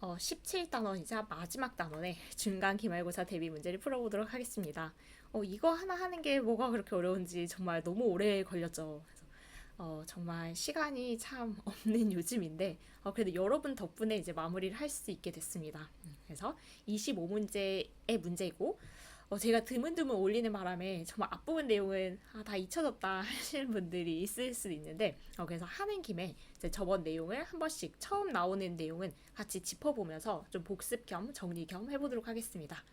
17단원이자 마지막 단원의 중간 기말고사 대비 문제를 풀어보도록 하겠습니다. 이거 하나 하는 게 뭐가 그렇게 어려운지 정말 너무 오래 걸렸죠. 그래서 정말 시간이 참 없는 요즘인데, 그래도 여러분 덕분에 이제 마무리를 할 수 있게 됐습니다. 그래서 25문제의 문제이고, 제가 드문드문 올리는 바람에 정말 앞부분 내용은 다 잊혀졌다 하시는 분들이 있을 수도 있는데, 그래서 하는 김에 이제 저번 내용을 한 번씩 처음 나오는 내용은 같이 짚어보면서 좀 복습 겸 정리 겸 해보도록 하겠습니다.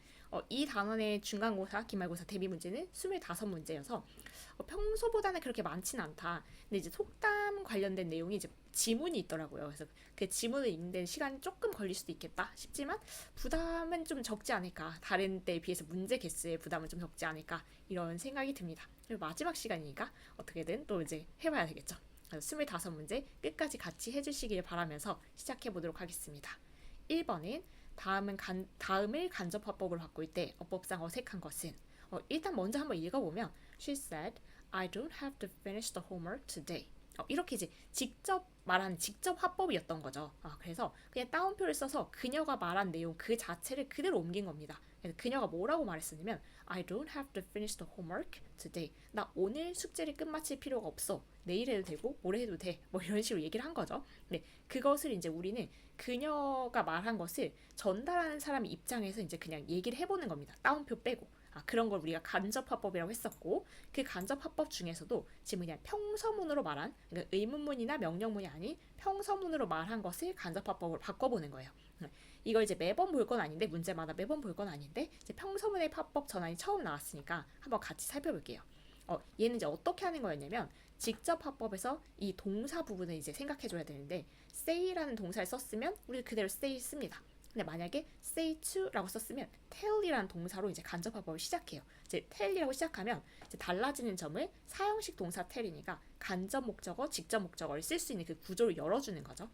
이 단원의 중간고사, 기말고사 대비 문제는 25문제여서 평소보다는 그렇게 많진 않다. 근데 이제 속담 관련된 내용이 이제 지문이 있더라고요. 그래서 그 지문을 읽는 데 시간이 조금 걸릴 수도 있겠다 싶지만 부담은 좀 적지 않을까. 다른 때에 비해서 문제 개수의 부담은 좀 적지 않을까. 이런 생각이 듭니다. 그리고 마지막 시간이니까 어떻게든 또 이제 해봐야 되겠죠. 그래서 25문제 끝까지 같이 해주시길 바라면서 시작해 보도록 하겠습니다. 1번은 다음을 간접화법으로 바꿀 때 어법상 어색한 것은 일단 먼저 한번 읽어보면 She said, I don't have to finish the homework today. 이렇게 이제 직접 말하는 직접 화법이었던 거죠. 그래서 그냥 따옴표를 써서 그녀가 말한 내용 그 자체를 그대로 옮긴 겁니다. 그래서 그녀가 뭐라고 말했었냐면 I don't have to finish the homework today. 나 오늘 숙제를 끝마칠 필요가 없어. 내일 해도 되고 모레 해도 돼. 뭐 이런 식으로 얘기를 한 거죠. 네, 그것을 이제 우리는 그녀가 말한 것을 전달하는 사람 입장에서 이제 그냥 얘기를 해보는 겁니다. 따옴표 빼고. 그런 걸 우리가 간접화법이라고 했었고, 그 간접화법 중에서도 지금 그냥 평서문으로 말한, 그러니까 의문문이나 명령문이 아닌 평서문으로 말한 것을 간접화법으로 바꿔보는 거예요. 이걸 이제 매번 볼 건 아닌데, 문제마다 매번 볼 건 아닌데, 이제 평서문의 화법 전환이 처음 나왔으니까 한번 같이 살펴볼게요. 얘는 이제 어떻게 하는 거였냐면 직접 화법에서 이 동사 부분을 이제 생각해줘야 되는데 say라는 동사를 썼으면 우리 그대로 say 씁니다. 근데 만약에 say to라고 썼으면 tell이라는 동사로 이제 간접 화법을 시작해요. 이제 tell이라고 시작하면 이제 달라지는 점을 사형식 동사 tell이니까 간접 목적어, 직접 목적어를 쓸 수 있는 그 구조를 열어주는 거죠.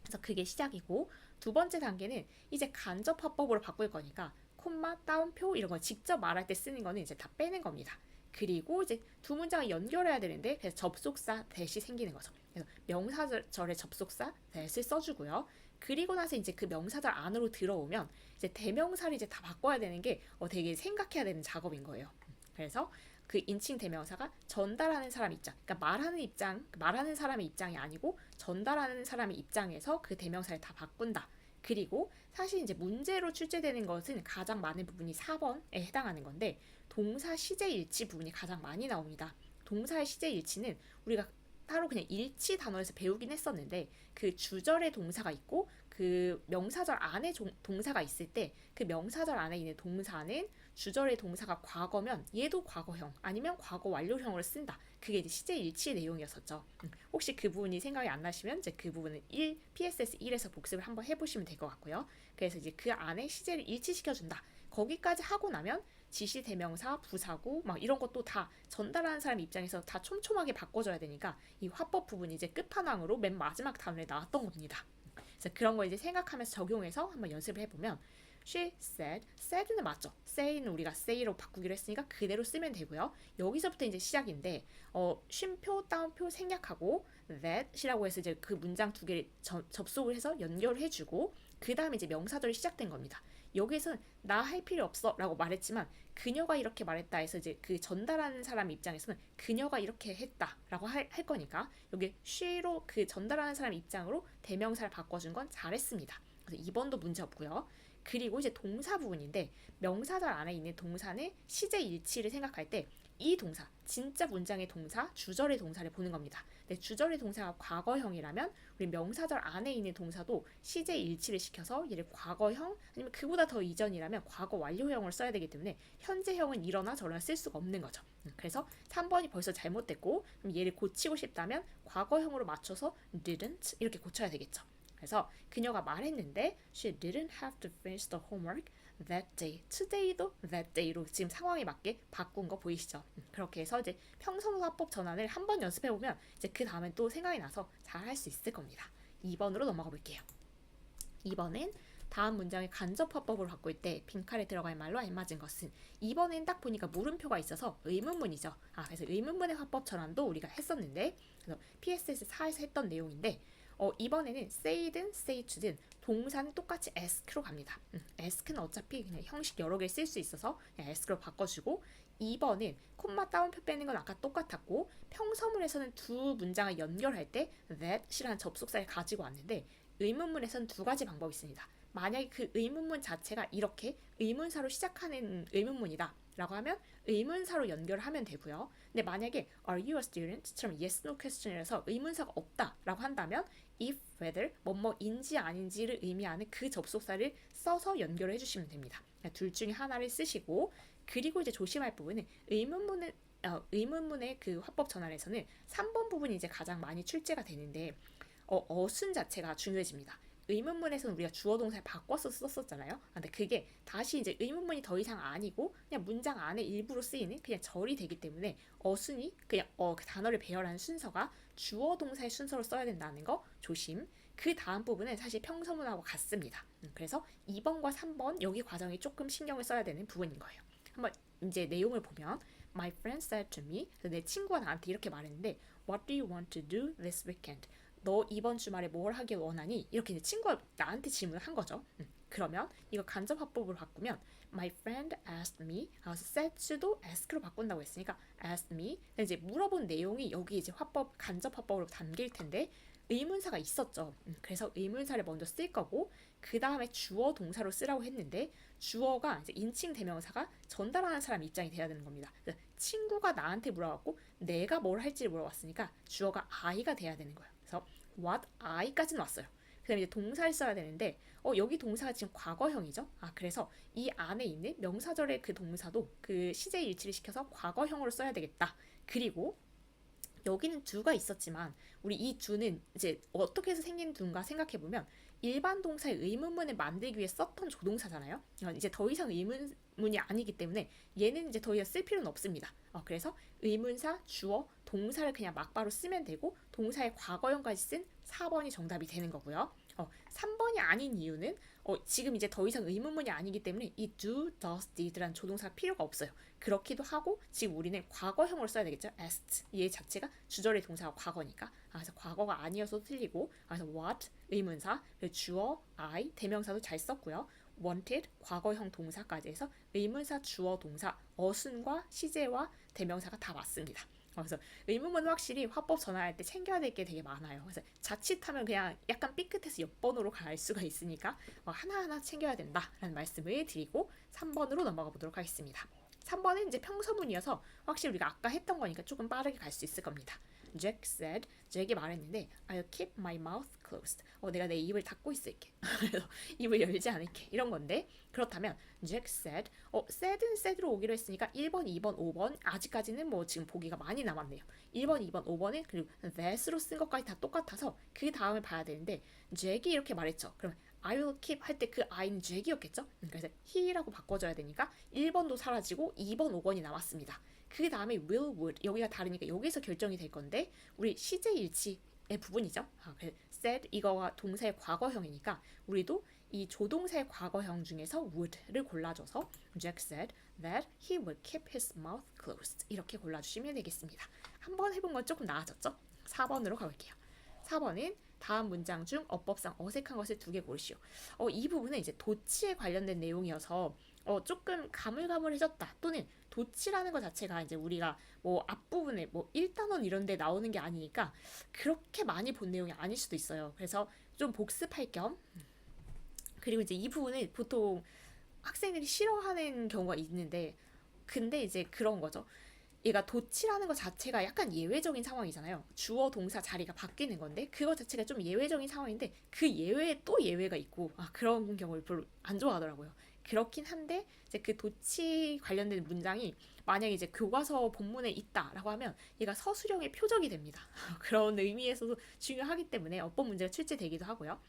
그래서 그게 시작이고 두 번째 단계는 이제 간접 화법으로 바꿀 거니까 콤마, 따옴표 이런 거 직접 말할 때 쓰는 거는 이제 다 빼는 겁니다. 그리고 이제 두 문장을 연결해야 되는데 그래서 접속사 대시 생기는 거죠. 그래서 명사절의 접속사 대시 써주고요. 그리고 나서 이제 그 명사절 안으로 들어오면 이제 대명사를 이제 다 바꿔야 되는 게 되게 생각해야 되는 작업인 거예요. 그래서 그 인칭 대명사가 전달하는 사람 입장, 그러니까 말하는 사람의 입장이 아니고 전달하는 사람의 입장에서 그 대명사를 다 바꾼다. 그리고 사실 이제 문제로 출제되는 것은 가장 많은 부분이 4번에 해당하는 건데 동사 시제 일치 부분이 가장 많이 나옵니다. 동사의 시제 일치는 우리가 따로 그냥 일치 단어에서 배우긴 했었는데 그 주절의 동사가 있고 그 명사절 안에 동사가 있을 때 그 명사절 안에 있는 동사는 주절의 동사가 과거면 얘도 과거형 아니면 과거 완료형으로 쓴다. 그게 이제 시제 일치 내용이었었죠. 혹시 그 부분이 생각이 안 나시면 이제 그 부분은 PSS 1에서 복습을 한번 해보시면 될 것 같고요. 그래서 이제 그 안에 시제를 일치시켜준다. 거기까지 하고 나면 지시 대명사, 부사구 막 이런 것도 다 전달하는 사람 입장에서 다 촘촘하게 바꿔줘야 되니까 이 화법 부분이 이제 끝판왕으로 맨 마지막 단원에 나왔던 겁니다. 그래서 그런 거 이제 생각하면서 적용해서 한번 연습을 해보면 She said, said는 맞죠? say는 우리가 say로 바꾸기로 했으니까 그대로 쓰면 되고요. 여기서부터 이제 시작인데 쉼표, 따옴표 생략하고 that이라고 해서 이제 그 문장 두 개를 접속을 해서 연결해주고 그 다음에 이제 명사절이 시작된 겁니다. 여기에서는 나 할 필요 없어 라고 말했지만 그녀가 이렇게 말했다 해서 이제 그 전달하는 사람 입장에서는 그녀가 이렇게 했다 라고 할 거니까 여기 she로 그 전달하는 사람 입장으로 대명사를 바꿔준 건 잘했습니다. 그래서 2번도 문제 없고요. 그리고 이제 동사 부분인데 명사절 안에 있는 동사는 시제 일치를 생각할 때 이 동사, 진짜 문장의 동사, 주절의 동사를 보는 겁니다. 근데 주절의 동사가 과거형이라면 우리 명사절 안에 있는 동사도 시제 일치를 시켜서 얘를 과거형 아니면 그보다 더 이전이라면 과거 완료형을 써야 되기 때문에 현재형은 이러나 저러나 쓸 수가 없는 거죠. 그래서 3번이 벌써 잘못됐고 그럼 얘를 고치고 싶다면 과거형으로 맞춰서 didn't 이렇게 고쳐야 되겠죠. 그래서 그녀가 말했는데 she didn't have to finish the homework that day. today도 that day로 지금 상황에 맞게 바꾼 거 보이시죠? 그렇게 해서 이제 평서문화법 전환을 한번 연습해보면 이제 그 다음엔 또 생각이 나서 잘 할 수 있을 겁니다. 2번으로 넘어가 볼게요. 2번은 다음 문장의 간접화법으로 바꿀 때 빈칸에 들어갈 말로 알맞은 것은 2번엔 딱 보니까 물음표가 있어서 의문문이죠. 그래서 의문문의 화법 전환도 우리가 했었는데 그래서 PSS 4에서 했던 내용인데 이번에는 say든 say to든 동사는 똑같이 ask로 갑니다. ask는 어차피 그냥 형식 여러 개 쓸 수 있어서 그냥 ask로 바꿔주고 2번은 콤마 따옴표 빼는 건 아까 똑같았고 평서문에서는 두 문장을 연결할 때 that이라는 접속사를 가지고 왔는데 의문문에서는 두 가지 방법이 있습니다. 만약에 그 의문문 자체가 이렇게 의문사로 시작하는 의문문이다 라고 하면 의문사로 연결하면 되고요. 근데 만약에 Are you a student?처럼 yes, no question이라서 의문사가 없다 라고 한다면 if, whether, 뭐뭐인지 아닌지를 의미하는 그 접속사를 써서 연결해 주시면 됩니다. 둘 중에 하나를 쓰시고 그리고 이제 조심할 부분은 의문문의 그 화법 전환에서는 3번 부분이 이제 가장 많이 출제가 되는데 어순 자체가 중요해집니다. 의문문에서는 우리가 주어 동사를 바꿔서 썼었잖아요. 근데 그게 다시 이제 의문문이 더 이상 아니고 그냥 문장 안에 일부로 쓰이는 그냥 절이 되기 때문에 어순이 그냥 그 단어를 배열하는 순서가 주어 동사의 순서로 써야 된다는 거 조심. 그 다음 부분은 사실 평서문하고 같습니다. 그래서 2번과 3번 여기 과정이 조금 신경을 써야 되는 부분인 거예요. 한번 이제 내용을 보면 My friend said to me, 내 친구가 나한테 이렇게 말했는데 What do you want to do this weekend? 너 이번 주말에 뭘 하길 원하니? 이렇게 이제 친구가 나한테 질문을 한 거죠. 그러면 이거 간접 화법으로 바꾸면 My friend asked me, said to도 ask로 바꾼다고 했으니까 asked me. 이제 물어본 내용이 여기 이제 화법 간접 화법으로 담길 텐데 의문사가 있었죠. 그래서 의문사를 먼저 쓸 거고 그 다음에 주어 동사로 쓰라고 했는데 주어가 이제 인칭 대명사가 전달하는 사람 입장이 돼야 되는 겁니다. 친구가 나한테 물어봤고 내가 뭘 할지를 물어봤으니까 주어가 I가 돼야 되는 거예요. 그래서 what I까지는 왔어요. 그 다음에 이제 동사를 써야 되는데 여기 동사가 지금 과거형이죠. 그래서 이 안에 있는 명사절의 그 동사도 그 시제 일치를 시켜서 과거형으로 써야 되겠다. 그리고 여기는 do가 있었지만 우리 이 do는 이제 어떻게 해서 생긴 do인가 생각해보면 일반 동사의 의문문을 만들기 위해 썼던 조동사잖아요. 이제 더 이상 의문문이 아니기 때문에 얘는 이제 더 이상 쓸 필요는 없습니다. 그래서 의문사, 주어, 동사를 그냥 막바로 쓰면 되고 동사의 과거형까지 쓴 4번이 정답이 되는 거고요. 3번이 아닌 이유는 지금 이제 더 이상 의문문이 아니기 때문에 이 do, does, did라는 조동사가 필요가 없어요. 그렇기도 하고 지금 우리는 과거형으로 써야 되겠죠. asked 얘 자체가 주절의 동사가 과거니까 그래서 과거가 아니어서 틀리고 그래서 what 의문사 주어 I 대명사도 잘 썼고요. wanted 과거형 동사까지 해서 의문사 주어 동사 어순과 시제와 대명사가 다 맞습니다. 그래서 의문문은 확실히 화법 전환할 때 챙겨야 될 게 되게 많아요. 그래서 자칫하면 그냥 약간 삐끗해서 옆번으로 갈 수가 있으니까 하나하나 챙겨야 된다라는 말씀을 드리고 3번으로 넘어가 보도록 하겠습니다. 3번은 이제 평서문이어서 확실히 우리가 아까 했던 거니까 조금 빠르게 갈 수 있을 겁니다. Jack said, 잭이 말했는데 I'll keep my mouth closed. 내가 내 입을 닫고 있을게. 그래서 입을 열지 않을게. 이런 건데 그렇다면 Jack said, said는 said로 오기로 했으니까 1번, 2번, 5번 아직까지는 뭐 지금 보기가 많이 남았네요. 1번, 2번, 5번은 그리고 that으로 쓴 것까지 다 똑같아서 그 다음을 봐야 되는데 잭이 이렇게 말했죠. 그럼 I will keep 할 때 그 I는 잭이었겠죠? 그래서 he라고 바꿔줘야 되니까 1번도 사라지고 2번, 5번이 남았습니다. 그 다음에 will, would 여기가 다르니까 여기서 결정이 될 건데 우리 시제 일치의 부분이죠. 그래서 said 이거가 동사의 과거형이니까 우리도 이 조동사의 과거형 중에서 would를 골라줘서 Jack said that he would keep his mouth closed 이렇게 골라주시면 되겠습니다. 한번 해본 건 조금 나아졌죠? 4번으로 가볼게요. 4번은 다음 문장 중 어법상 어색한 것을 2개 고르시오. 이 부분은 이제 도치에 관련된 내용이어서 조금 가물가물해졌다 또는 도치라는 것 자체가 이제 우리가 뭐 앞부분에 뭐 1단원 이런 데 나오는 게 아니니까 그렇게 많이 본 내용이 아닐 수도 있어요. 그래서 좀 복습할 겸 그리고 이제 이 부분을 보통 학생들이 싫어하는 경우가 있는데 근데 이제 그런 거죠. 얘가 도치라는 것 자체가 약간 예외적인 상황이잖아요. 주어 동사 자리가 바뀌는 건데 그거 자체가 좀 예외적인 상황인데 그 예외에 또 예외가 있고 그런 경우를 별로 안 좋아하더라고요. 그렇긴 한데 이제 그 도치 관련된 문장이 만약에 이제 교과서 본문에 있다라고 하면 얘가 서술형의 표적이 됩니다. 그런 의미에서도 중요하기 때문에 어법 문제가 출제되기도 하고요.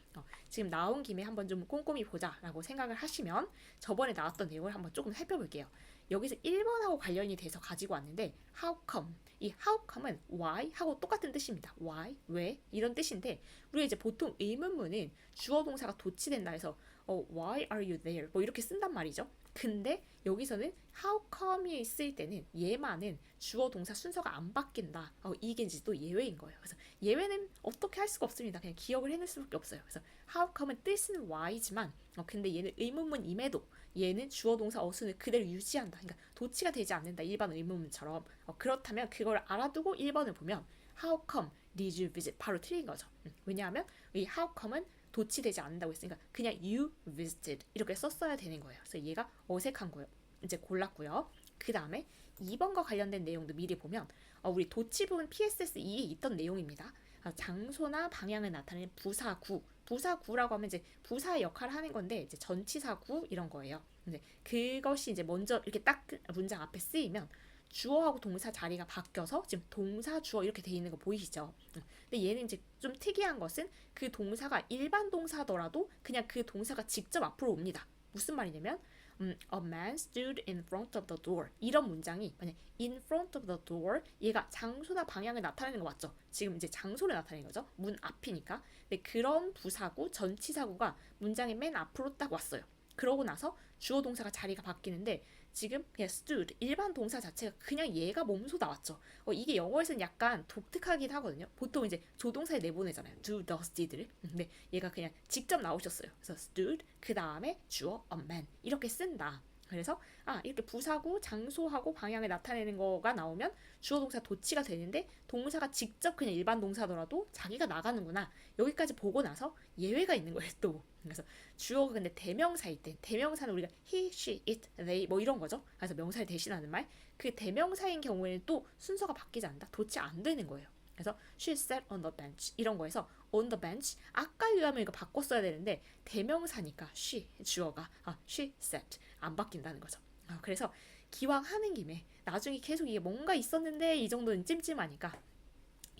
지금 나온 김에 한번 좀 꼼꼼히 보자라고 생각을 하시면 저번에 나왔던 내용을 한번 조금 살펴볼게요. 여기서 1번하고 관련이 돼서 가지고 왔는데 how come 이 how come은 why 하고 똑같은 뜻입니다. why 왜 이런 뜻인데 우리가 이제 보통 의문문은 주어 동사가 도치된다 해서 why are you there 뭐 이렇게 쓴단 말이죠. 근데 여기서는 how come이 쓰일 때는 얘만은 주어 동사 순서가 안 바뀐다. 이게 이제 또 예외인 거예요. 그래서 예외는 어떻게 할 수가 없습니다. 그냥 기억을 해낼 수밖에 없어요. 그래서 how come은 뜻은 why지만 근데 얘는 의문문임에도 얘는 주어 동사 어순을 그대로 유지한다. 그러니까 도치가 되지 않는다. 일반 의문문처럼. 그렇다면 그걸 알아두고 1번을 보면 how come did you visit 바로 틀린 거죠. 왜냐하면 이 how come은 도치되지 않는다고 했으니까 그냥 you visited 이렇게 썼어야 되는 거예요. 그래서 얘가 어색한 거예요. 이제 골랐고요. 그 다음에 2번과 관련된 내용도 미리 보면 우리 도치 부분 PSS2에 있던 내용입니다. 장소나 방향을 나타내는 부사구. 부사구라고 하면 이제 부사의 역할을 하는 건데 이제 전치사구 이런 거예요. 근데 그것이 이제 먼저 이렇게 딱 문장 앞에 쓰이면 주어하고 동사 자리가 바뀌어서 지금 동사 주어 이렇게 돼 있는 거 보이시죠? 근데 얘는 이제 좀 특이한 것은 그 동사가 일반 동사더라도 그냥 그 동사가 직접 앞으로 옵니다. 무슨 말이냐면 A man stood in front of the door 이런 문장이 만약 in front of the door 얘가 장소나 방향을 나타내는 거 맞죠? 지금 이제 장소를 나타내는 거죠. 문 앞이니까. 근데 그런 부사구 전치사구가 문장의 맨 앞으로 딱 왔어요. 그러고 나서 주어 동사가 자리가 바뀌는데 지금 그냥 stood 일반 동사 자체가 그냥 얘가 몸소 나왔죠. 이게 영어에서는 약간 독특하긴 하거든요. 보통 이제 조동사에 내보내잖아요. do, does, did를. 근데 얘가 그냥 직접 나오셨어요. 그래서 stood 그 다음에 주어 a man 이렇게 쓴다. 그래서 이렇게 부사구, 장소하고 방향을 나타내는 거가 나오면 주어 동사 도치가 되는데 동사가 직접 그냥 일반 동사더라도 자기가 나가는구나. 여기까지 보고 나서 예외가 있는 거예요, 또. 그래서 주어가 근데 대명사일 때 대명사는 우리가 he, she, it, they 뭐 이런 거죠. 그래서 명사를 대신하는 말. 그 대명사인 경우에는 또 순서가 바뀌지 않는다. 도치 안 되는 거예요. 그래서 she sat on the bench 이런 거에서 on the bench 아까 유하면 이거 바꿨어야 되는데 대명사니까 she 주어가 she sat 안 바뀐다는 거죠. 그래서 기왕 하는 김에 나중에 계속 이게 뭔가 있었는데 이 정도는 찜찜하니까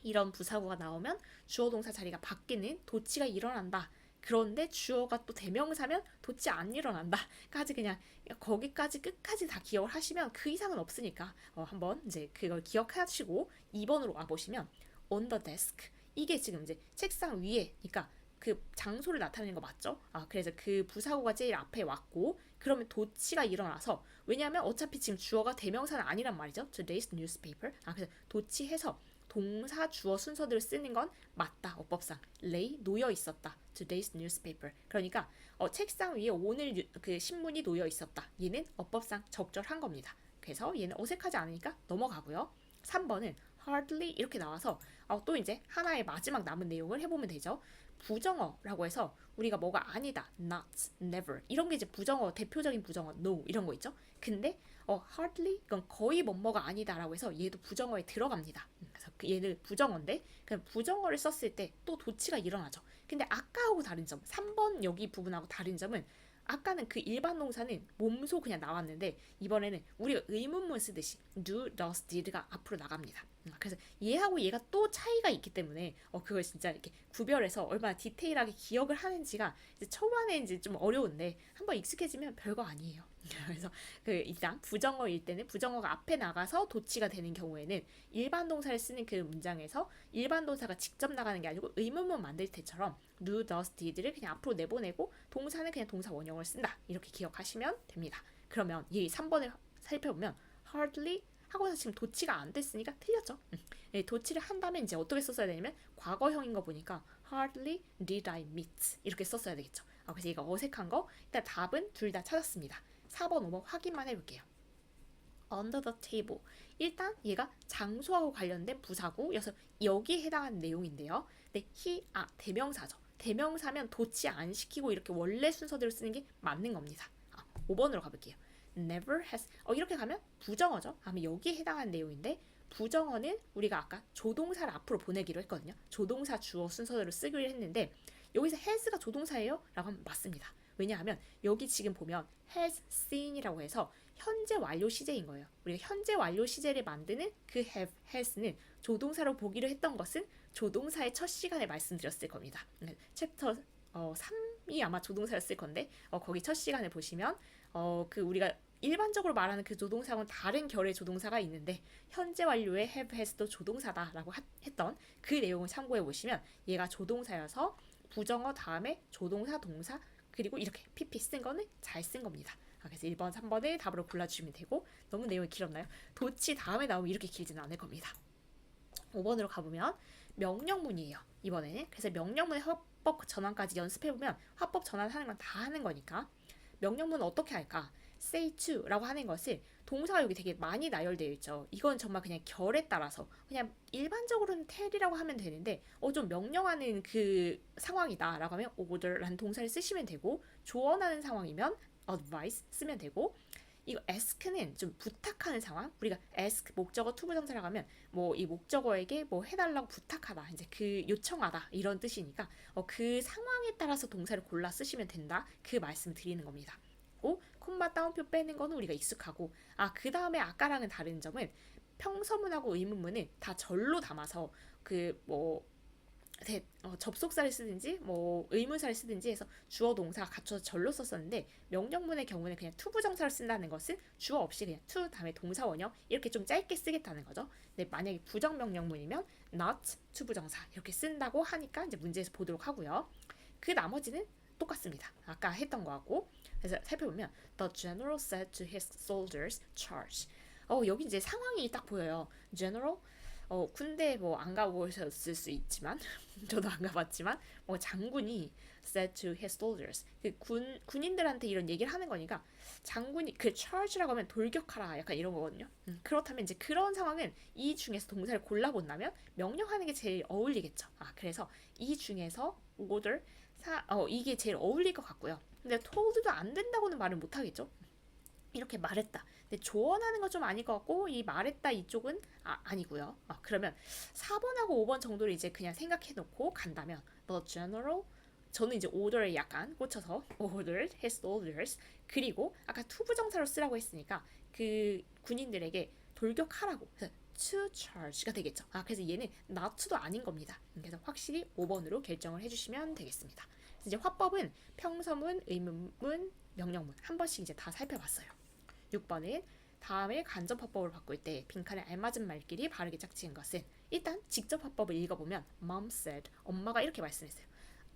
이런 부사구가 나오면 주어 동사 자리가 바뀌는 도치가 일어난다. 그런데 주어가 또 대명사면 도치 안 일어난다까지 그냥 거기까지 끝까지 다 기억을 하시면 그 이상은 없으니까 한번 이제 그걸 기억하시고 2번으로 와보시면 on the desk 이게 지금 이제 책상 위에 그러니까 그 장소를 나타내는 거 맞죠? 그래서 그 부사구가 제일 앞에 왔고 그러면 도치가 일어나서 왜냐하면 어차피 지금 주어가 대명사는 아니란 말이죠. Today's newspaper. 그래서 도치해서 동사 주어 순서대로 쓰는 건 맞다. 어법상 lay 놓여 있었다. Today's newspaper. 그러니까 책상 위에 오늘 그 신문이 놓여 있었다. 얘는 어법상 적절한 겁니다. 그래서 얘는 어색하지 않으니까 넘어가고요. 3번은 hardly 이렇게 나와서 또 이제 하나의 마지막 남은 내용을 해보면 되죠. 부정어라고 해서 우리가 뭐가 아니다, not, never 이런 게 이제 부정어 대표적인 부정어 no 이런 거 있죠. 근데 hardly 이건 거의 뭐뭐가 아니다라고 해서 얘도 부정어에 들어갑니다. 그래서 얘는 부정어인데 그냥 부정어를 썼을 때 또 도치가 일어나죠. 근데 아까하고 다른 점 3번 여기 부분하고 다른 점은 아까는 그 일반 동사는 몸소 그냥 나왔는데 이번에는 우리가 의문문 쓰듯이 do, does, did가 앞으로 나갑니다. 그래서 얘하고 얘가 또 차이가 있기 때문에 그걸 진짜 이렇게 구별해서 얼마나 디테일하게 기억을 하는지가 이제 초반에 이제 좀 어려운데 한번 익숙해지면 별거 아니에요. 그래서 그 일단 부정어일 때는 부정어가 앞에 나가서 도치가 되는 경우에는 일반 동사를 쓰는 그 문장에서 일반 동사가 직접 나가는 게 아니고 의문문 만들 때처럼 do, does, did를 그냥 앞으로 내보내고 동사는 그냥 동사 원형을 쓴다. 이렇게 기억하시면 됩니다. 그러면 이 3번을 살펴보면 hardly 하고서 지금 도치가 안 됐으니까 틀렸죠. 도치를 한다면 이제 어떻게 썼어야 되냐면 과거형인 거 보니까 hardly did I meet 이렇게 썼어야 되겠죠. 그래서 얘가 어색한 거 일단 답은 둘 다 찾았습니다. 4번, 5번 확인만 해볼게요. under the table 일단 얘가 장소하고 관련된 부사구여서 여기에 해당하는 내용인데요. 근데 he 대명사죠. 대명사면 도치 안 시키고 이렇게 원래 순서대로 쓰는 게 맞는 겁니다. 5번으로 가볼게요. never has 이렇게 가면 부정어죠. 하면 여기에 해당하는 내용인데 부정어는 우리가 아까 조동사를 앞으로 보내기로 했거든요. 조동사 주어 순서대로 쓰기로 했는데 여기서 has가 조동사예요? 라고 하면 맞습니다. 왜냐하면 여기 지금 보면 has seen이라고 해서 현재 완료 시제인 거예요. 우리가 현재 완료 시제를 만드는 그 have, has는 조동사로 보기로 했던 것은 조동사의 첫 시간에 말씀드렸을 겁니다. 챕터 3이 아마 조동사였을 건데 거기 첫 시간에 보시면 그 우리가 일반적으로 말하는 그 조동사하고는 다른 결의 조동사가 있는데 현재 완료의 have, has도 조동사다라고 했던 그 내용을 참고해 보시면 얘가 조동사여서 부정어 다음에 조동사, 동사 그리고 이렇게 pp 쓴 거는 잘 쓴 겁니다. 그래서 1번, 3번을 답으로 골라주시면 되고 너무 내용이 길었나요? 도치 다음에 나오면 이렇게 길지는 않을 겁니다. 5번으로 가보면 명령문이에요. 이번에는 그래서 명령문의 화법 전환까지 연습해보면 화법 전환하는 건 다 하는 거니까 명령문은 어떻게 할까? say to라고 하는 것을 동사가 여기 되게 많이 나열되어 있죠. 이건 정말 그냥 결에 따라서 그냥 일반적으로는 tell이라고 하면 되는데 좀 명령하는 그 상황이다 라고 하면 order라는 동사를 쓰시면 되고 조언하는 상황이면 advice 쓰면 되고 이거 ask는 좀 부탁하는 상황. 우리가 ask 목적어 투부정사라고 하면 뭐 이 목적어에게 뭐 해달라고 부탁하다, 이제 그 요청하다 이런 뜻이니까 그 상황에 따라서 동사를 골라 쓰시면 된다. 그 말씀을 드리는 겁니다. 콤마 따옴표 빼는 거는 우리가 익숙하고 그 다음에 아까랑은 다른 점은 평서문하고 의문문은 다 절로 담아서 그뭐 접속사를 쓰든지 뭐 의문사를 쓰든지 해서 주어 동사가 갖춰서 절로 썼었는데 명령문의 경우는 그냥 투부정사를 쓴다는 것은 주어 없이 그냥 to 다음에 동사 원형 이렇게 좀 짧게 쓰겠다는 거죠. 근데 만약에 부정명령문이면 not 투부정사 이렇게 쓴다고 하니까 이제 문제에서 보도록 하고요. 그 나머지는 똑같습니다. 아까 했던 거하고. 그래서 살펴보면 The general said to his soldiers, charge. 여기 이제 상황이 딱 보여요. General 군대 뭐 안 가보셨을 수 있지만 저도 안 가봤지만 뭐 장군이 said to his soldiers 그 군인들한테 이런 얘기를 하는 거니까 장군이 그 charge라고 하면 돌격하라 약간 이런 거거든요. 그렇다면 이제 그런 상황은 이 중에서 동사를 골라본다면 명령하는 게 제일 어울리겠죠. 그래서 이 중에서 order 이게 제일 어울릴 것 같고요. 근데 told도 안 된다고는 말을 못 하겠죠. 이렇게 말했다. 근데 조언하는 건 좀 아닐 것 같고 이 말했다 이쪽은 아니고요. 그러면 4번하고 5번 정도를 이제 그냥 생각해 놓고 간다면 the general 저는 이제 order에 약간 꽂혀서 ordered his soldiers 그리고 아까 투부정사로 쓰라고 했으니까 그 군인들에게 돌격하라고 to charge가 되겠죠. 그래서 얘는 not to도 아닌 겁니다. 그래서 확실히 5번으로 결정을 해주시면 되겠습니다. 이제 화법은 평서문, 의문문, 명령문 한 번씩 이제 다 살펴봤어요. 6번은 다음을 간접 화법으로 바꿀 때 빈칸에 알맞은 말끼리 바르게 짝지은 것은 일단 직접 화법을 읽어보면 Mom said 엄마가 이렇게 말씀했어요.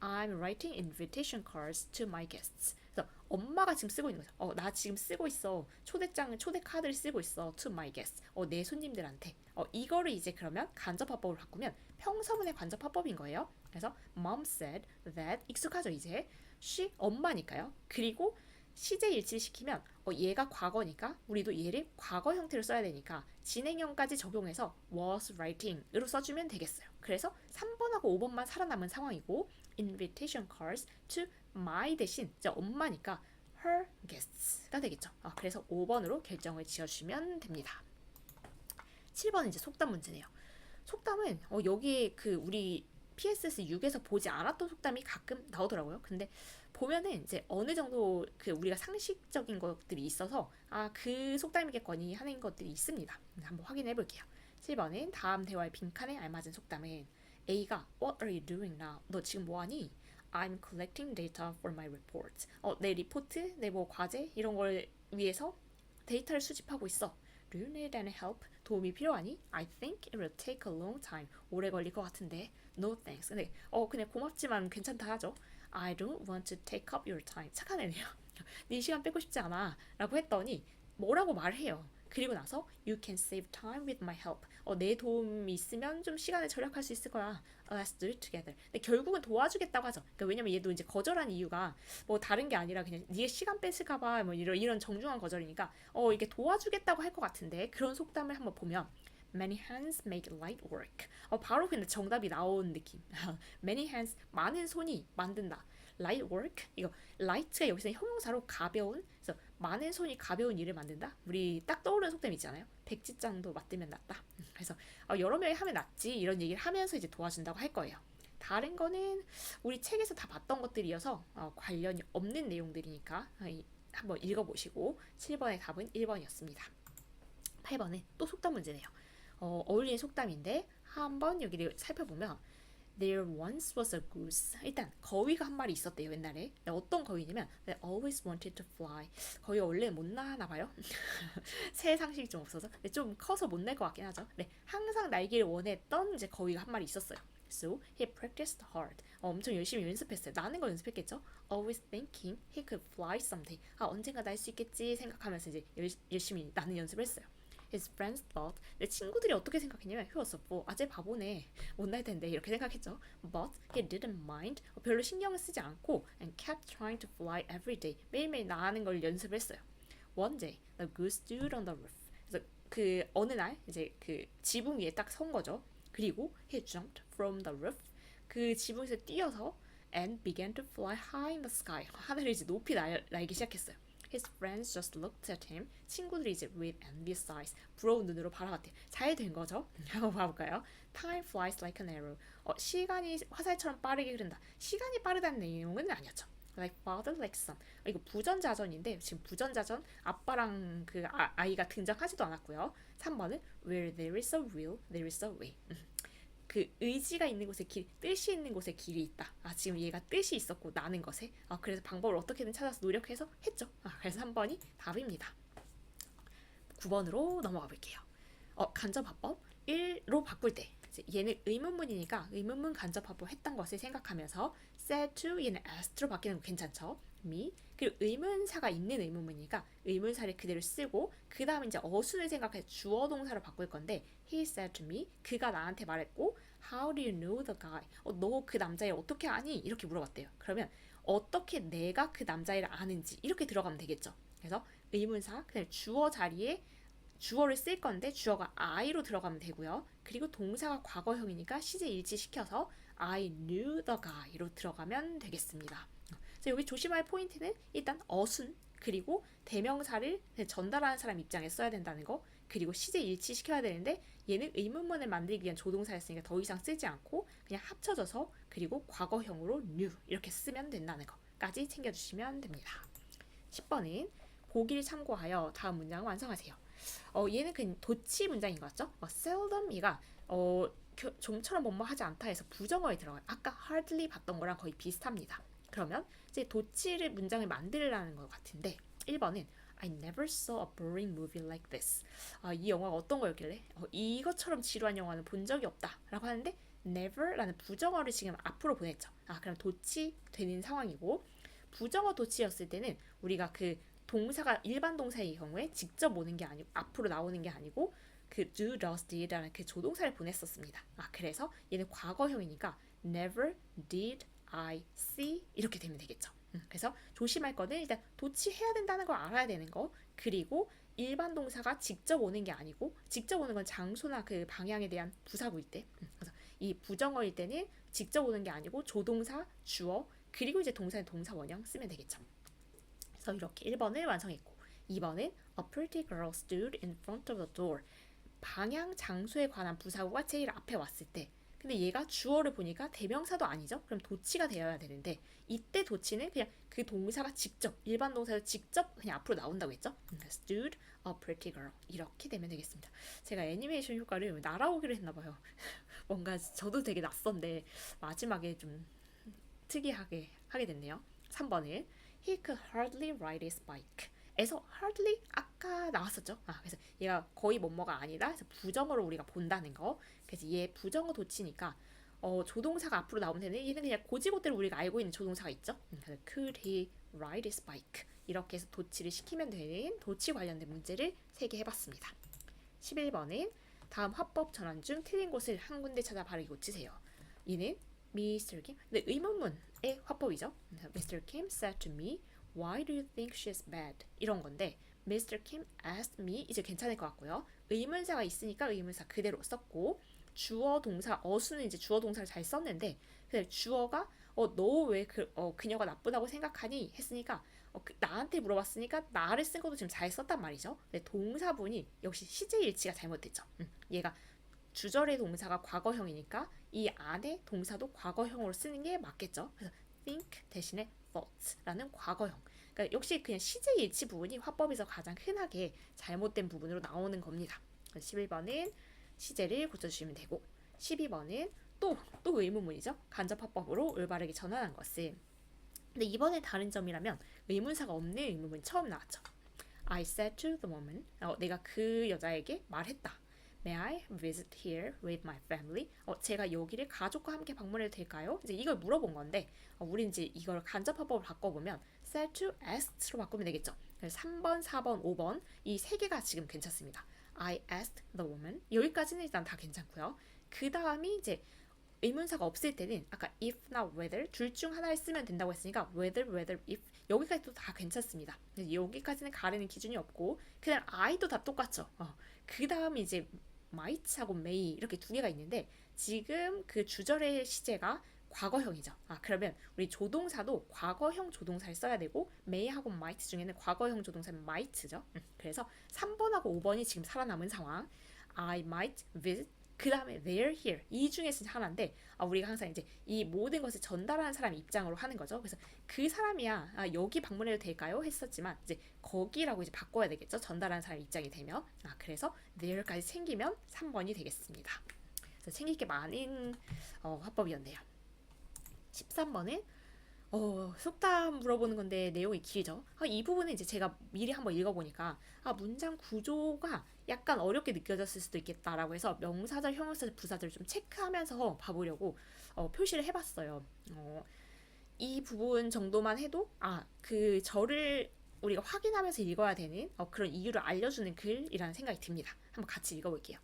I'm writing invitation cards to my guests. 그래서 엄마가 지금 쓰고 있는 거죠. 나 지금 쓰고 있어. 초대 카드를 쓰고 있어. To my guests. 내 손님들한테. 이거를 이제 그러면 간접 화법으로 바꾸면 평서문의 간접 화법인 거예요. 그래서 Mom said that 익숙하죠 이제. she 엄마니까요. 그리고 시제 일치를 시키면 얘가 과거니까 우리도 얘를 과거 형태로 써야 되니까 진행형까지 적용해서 was writing으로 써주면 되겠어요. 그래서 3번하고 5번만 살아남은 상황이고 invitation cards to my 대신 이제 엄마니까 her guests가 되겠죠. 그래서 5번으로 결정을 지어주시면 됩니다. 7번은 이제 속담 문제네요. 속담은 여기 그 우리 PSS 6에서 보지 않았던 속담이 가끔 나오더라고요. 근데 보면은 이제 어느 정도 그 우리가 상식적인 것들이 있어서 그 속담이겠거니 하는 것들이 있습니다. 한번 확인해 볼게요. 7번은 다음 대화의 빈칸에 알맞은 속담은 A가 What are you doing now? 너 지금 뭐하니? I'm collecting data for my report. 내 리포트, 내 뭐 과제 이런 걸 위해서 데이터를 수집하고 있어. Do you need any help? 도움이 필요하니? I think it will take a long time. 오래 걸릴 것 같은데. No thanks. 근데 그냥 고맙지만 괜찮다 하죠. I don't want to take up your time. 착한 애네요. 네 시간 뺏고 싶지 않아. 라고 했더니 뭐라고 말해요. 그리고 나서 You can save time with my help. 내 도움이 있으면 좀 시간을 절약할 수 있을 거야. Let's do it together. 근데 결국은 도와주겠다고 하죠. 그러니까 왜냐면 얘도 이제 거절한 이유가 뭐 다른 게 아니라 그냥 네 시간 뺏을까봐 뭐 이런 정중한 거절이니까 이게 도와주겠다고 할 것 같은데 그런 속담을 한번 보면 Many hands make light work. 바로 근데 정답이 나온 느낌. Many hands 많은 손이 만든다. Light work 이거 light가 여기서 형용사로 가벼운. 그래서 많은 손이 가벼운 일을 만든다. 우리 딱 떠오르는 속담 있잖아요. 백지장도 맞들면 낫다. 그래서 여러 명이 하면 낫지 이런 얘기를 하면서 이제 도와준다고 할 거예요. 다른 거는 우리 책에서 다 봤던 것들이어서 관련이 없는 내용들이니까 한번 읽어보시고 7번의 답은 1번이었습니다. 8번은 또 속담 문제네요. 어울리는 속담인데 한번 여기를 살펴보면 There once was a goose. 일단 거위가 한 마리 있었대요 옛날에. 어떤 거위냐면 They always wanted to fly. 거위 원래 못 나나 봐요. 새 상식이 좀 없어서. 근데 좀 커서 못 날 것 같긴 하죠. 네, 항상 날기를 원했던 이제 거위가 한 마리 있었어요. So he practiced hard. 엄청 열심히 연습했어요. 나는 걸 연습했겠죠? Always thinking he could fly someday. 언젠가 날 수 있겠지 생각하면서 이제 열심히 나는 연습을 했어요. His friends thought. 내 친구들이 어떻게 생각했냐면 he was a fool. 쟤 바보네. 못 날 텐데 이렇게 생각했죠. But he didn't mind. 별로 신경을 쓰지 않고 and kept trying to fly every day. 매일매일 나가는 걸 연습을 했어요. One day, the goose stood on the roof. 그래서 그 어느 날 이제 그 지붕 위에 딱 선 거죠. 그리고 he jumped from the roof. 그 지붕에서 뛰어서 and began to fly high in the sky. 하늘을 이제 높이 날기 시작했어요. His friends just looked at him. 친구들이 이제 with envious eyes, 부러운 눈으로 바라봤대요. 잘 된 거죠? 한번 봐볼까요? Time flies like an arrow. 시간이 화살처럼 빠르게 흐른다. 시간이 빠르다는 내용은 아니었죠. Like father, like son. 이거 부전자전인데 지금 부전자전 아빠랑 그 아이가 등장하지도 않았고요. 3번은 Where there is a will, there is a way. 그 의지가 있는 곳에 뜻이 있는 곳에 길이 있다. 지금 얘가 뜻이 있었고 나는 것에. 그래서 방법을 어떻게든 찾아서 노력해서 했죠. 그래서 3번이 답입니다. 9번으로 넘어가 볼게요. 간접화법 1로 바꿀 때 얘는 의문문이니까 의문문 간접화법 했던 것을 생각하면서 said to 얘는 asked로 바뀌는 거 괜찮죠? me 그리고 의문사가 있는 의문문이니까 의문사를 그대로 쓰고 그 다음에 이제 어순을 생각해서 주어 동사로 바꿀 건데 he said to me 그가 나한테 말했고 how do you know the guy 너 그 남자애 어떻게 아니? 이렇게 물어봤대요. 그러면 어떻게 내가 그 남자애를 아는지 이렇게 들어가면 되겠죠. 그래서 의문사 그냥 주어 자리에 주어를 쓸 건데 주어가 I로 들어가면 되고요. 그리고 동사가 과거형이니까 시제 일치시켜서 I knew the guy로 들어가면 되겠습니다. 그래서 여기 조심할 포인트는 일단 어순 그리고 대명사를 전달하는 사람 입장에 써야 된다는 거 그리고 시제 일치시켜야 되는데 얘는 의문문을 만들기 위한 조동사였으니까 더 이상 쓰지 않고 그냥 합쳐져서 그리고 과거형으로 knew 이렇게 쓰면 된다는 거까지 챙겨주시면 됩니다. 10번은 보기를 참고하여 다음 문장을 완성하세요. 얘는 그 도치 문장인 것 같죠? seldom이가 좀처럼 뭐뭐 하지 않다 해서 부정어에 들어가요. 아까 hardly 봤던 거랑 거의 비슷합니다. 그러면 이제 도치를 문장을 만들라는 것 같은데 1번은 I never saw a boring movie like this. 이 영화가 어떤 거였길래 이것처럼 지루한 영화는 본 적이 없다 라고 하는데 never라는 부정어를 지금 앞으로 보냈죠. 그럼 도치 되는 상황이고 부정어 도치였을 때는 우리가 그 동사가 일반 동사의 경우에 직접 오는 게 아니고 앞으로 나오는 게 아니고 그 do, does, did라는 그 조동사를 보냈었습니다. 그래서 얘는 과거형이니까 never did I see 이렇게 되면 되겠죠. 그래서 조심할 거는 일단 도치해야 된다는 걸 알아야 되는 거 그리고 일반 동사가 직접 오는 게 아니고 직접 오는 건 장소나 그 방향에 대한 부사구일 때 그래서 이 부정어일 때는 직접 오는 게 아니고 조동사, 주어 그리고 이제 동사의 동사 원형 쓰면 되겠죠. 그래서 이렇게 1번을 완성했고 2번은 A pretty girl stood in front of the door. 방향, 장소에 관한 부사구가 제일 앞에 왔을 때 근데 얘가 주어를 보니까 대명사도 아니죠? 그럼 도치가 되어야 되는데 이때 도치는 그냥 그 동사가 직접 일반 동사에서 직접 그냥 앞으로 나온다고 했죠? stood a pretty girl 이렇게 되면 되겠습니다. 제가 애니메이션 효과를 날아오기로 했나봐요. 뭔가 저도 되게 낯선데 마지막에 좀 특이하게 하게 됐네요. 3번은 He could hardly ride his bike. 에서 hardly 아까 나왔었죠. 그래서 얘가 거의 뭐뭐가 아니다. 그래서 부정어로 우리가 본다는 거. 그래서 얘 부정어 도치니까 조동사가 앞으로 나오면 되는 얘는 그냥 고지고대로 우리가 알고 있는 조동사가 있죠. 그래서 could he ride his bike 이렇게 해서 도치를 시키면 되는 도치 관련된 문제를 3개 해봤습니다. 11번은 다음 화법 전환 중 틀린 곳을 한 군데 찾아 바르게 고치세요. 얘는 Mr. Kim 근데 의문문의 화법이죠. Mr. Kim said to me Why do you think she's bad? 이런 건데 Mr. Kim asked me 이제 괜찮을 것 같고요. 의문사가 있으니까 의문사 그대로 썼고 주어 동사 어수는 이제 주어 동사를 잘 썼는데 주어가 너 왜 그녀가 나쁘다고 생각하니? 했으니까 나한테 물어봤으니까 나를 쓴 것도 지금 잘 썼단 말이죠. 근데 동사분이 역시 시제 일치가 잘못됐죠. 얘가 주절의 동사가 과거형이니까 이 안에 동사도 과거형으로 쓰는 게 맞겠죠. 그래서 think 대신에 thought라는 과거형. 그러니까 역시 그냥 시제 일치 부분이 화법에서 가장 흔하게 잘못된 부분으로 나오는 겁니다. 11번은 시제를 고쳐주시면 되고 12번은 또 의문문이죠. 간접화법으로 올바르게 전환한 것을. 근데 이번에 다른 점이라면 의문사가 없는 의문문이 처음 나왔죠. I said to the woman 내가 그 여자에게 말했다. May I visit here with my family? 제가 여기를 가족과 함께 방문해도 될까요? 이제 이걸 물어본 건데, 우린 이제 이걸 간접화법을 바꿔보면 said to asked로 바꾸면 되겠죠. 그래서 3번, 4번, 5번 이 세 개가 지금 괜찮습니다. I asked the woman. 여기까지는 일단 다 괜찮고요. 그 다음이 이제 의문사가 없을 때는 아까 if나 whether 둘 중 하나를 쓰면 된다고 했으니까 whether, if 여기까지도 다 괜찮습니다. 여기까지는 가리는 기준이 없고 그냥 I도 다 똑같죠. 그 다음 이제 might하고 may 이렇게 두 개가 있는데 지금 그 주절의 시제가 과거형이죠. 그러면 우리 조동사도 과거형 조동사를 써야 되고 may하고 might 중에는 과거형 조동사는 might죠. 그래서 3번하고 5번이 지금 살아남은 상황. I might visit 그 다음에 they're here 이 중에 진짜 하나인데 우리가 항상 이제 이 모든 것을 전달하는 사람 입장으로 하는 거죠. 그래서 그 사람이야 여기 방문해도 될까요? 했었지만 이제 거기라고 이제 바꿔야 되겠죠. 전달하는 사람 입장이 되면 그래서 there까지 챙기면 3번이 되겠습니다. 그래서 챙길 게 많은 화법이었네요. 13번은 속담 물어보는 건데 내용이 길죠. 이 부분은 이제 제가 미리 한번 읽어보니까 문장 구조가 약간 어렵게 느껴졌을 수도 있겠다라고 해서 명사절, 형용사절, 부사절 좀 체크하면서 봐보려고 표시를 해봤어요. 이 부분 정도만 해도 그 절을 우리가 확인하면서 읽어야 되는 그런 이유를 알려주는 글이라는 생각이 듭니다. 한번 같이 읽어볼게요.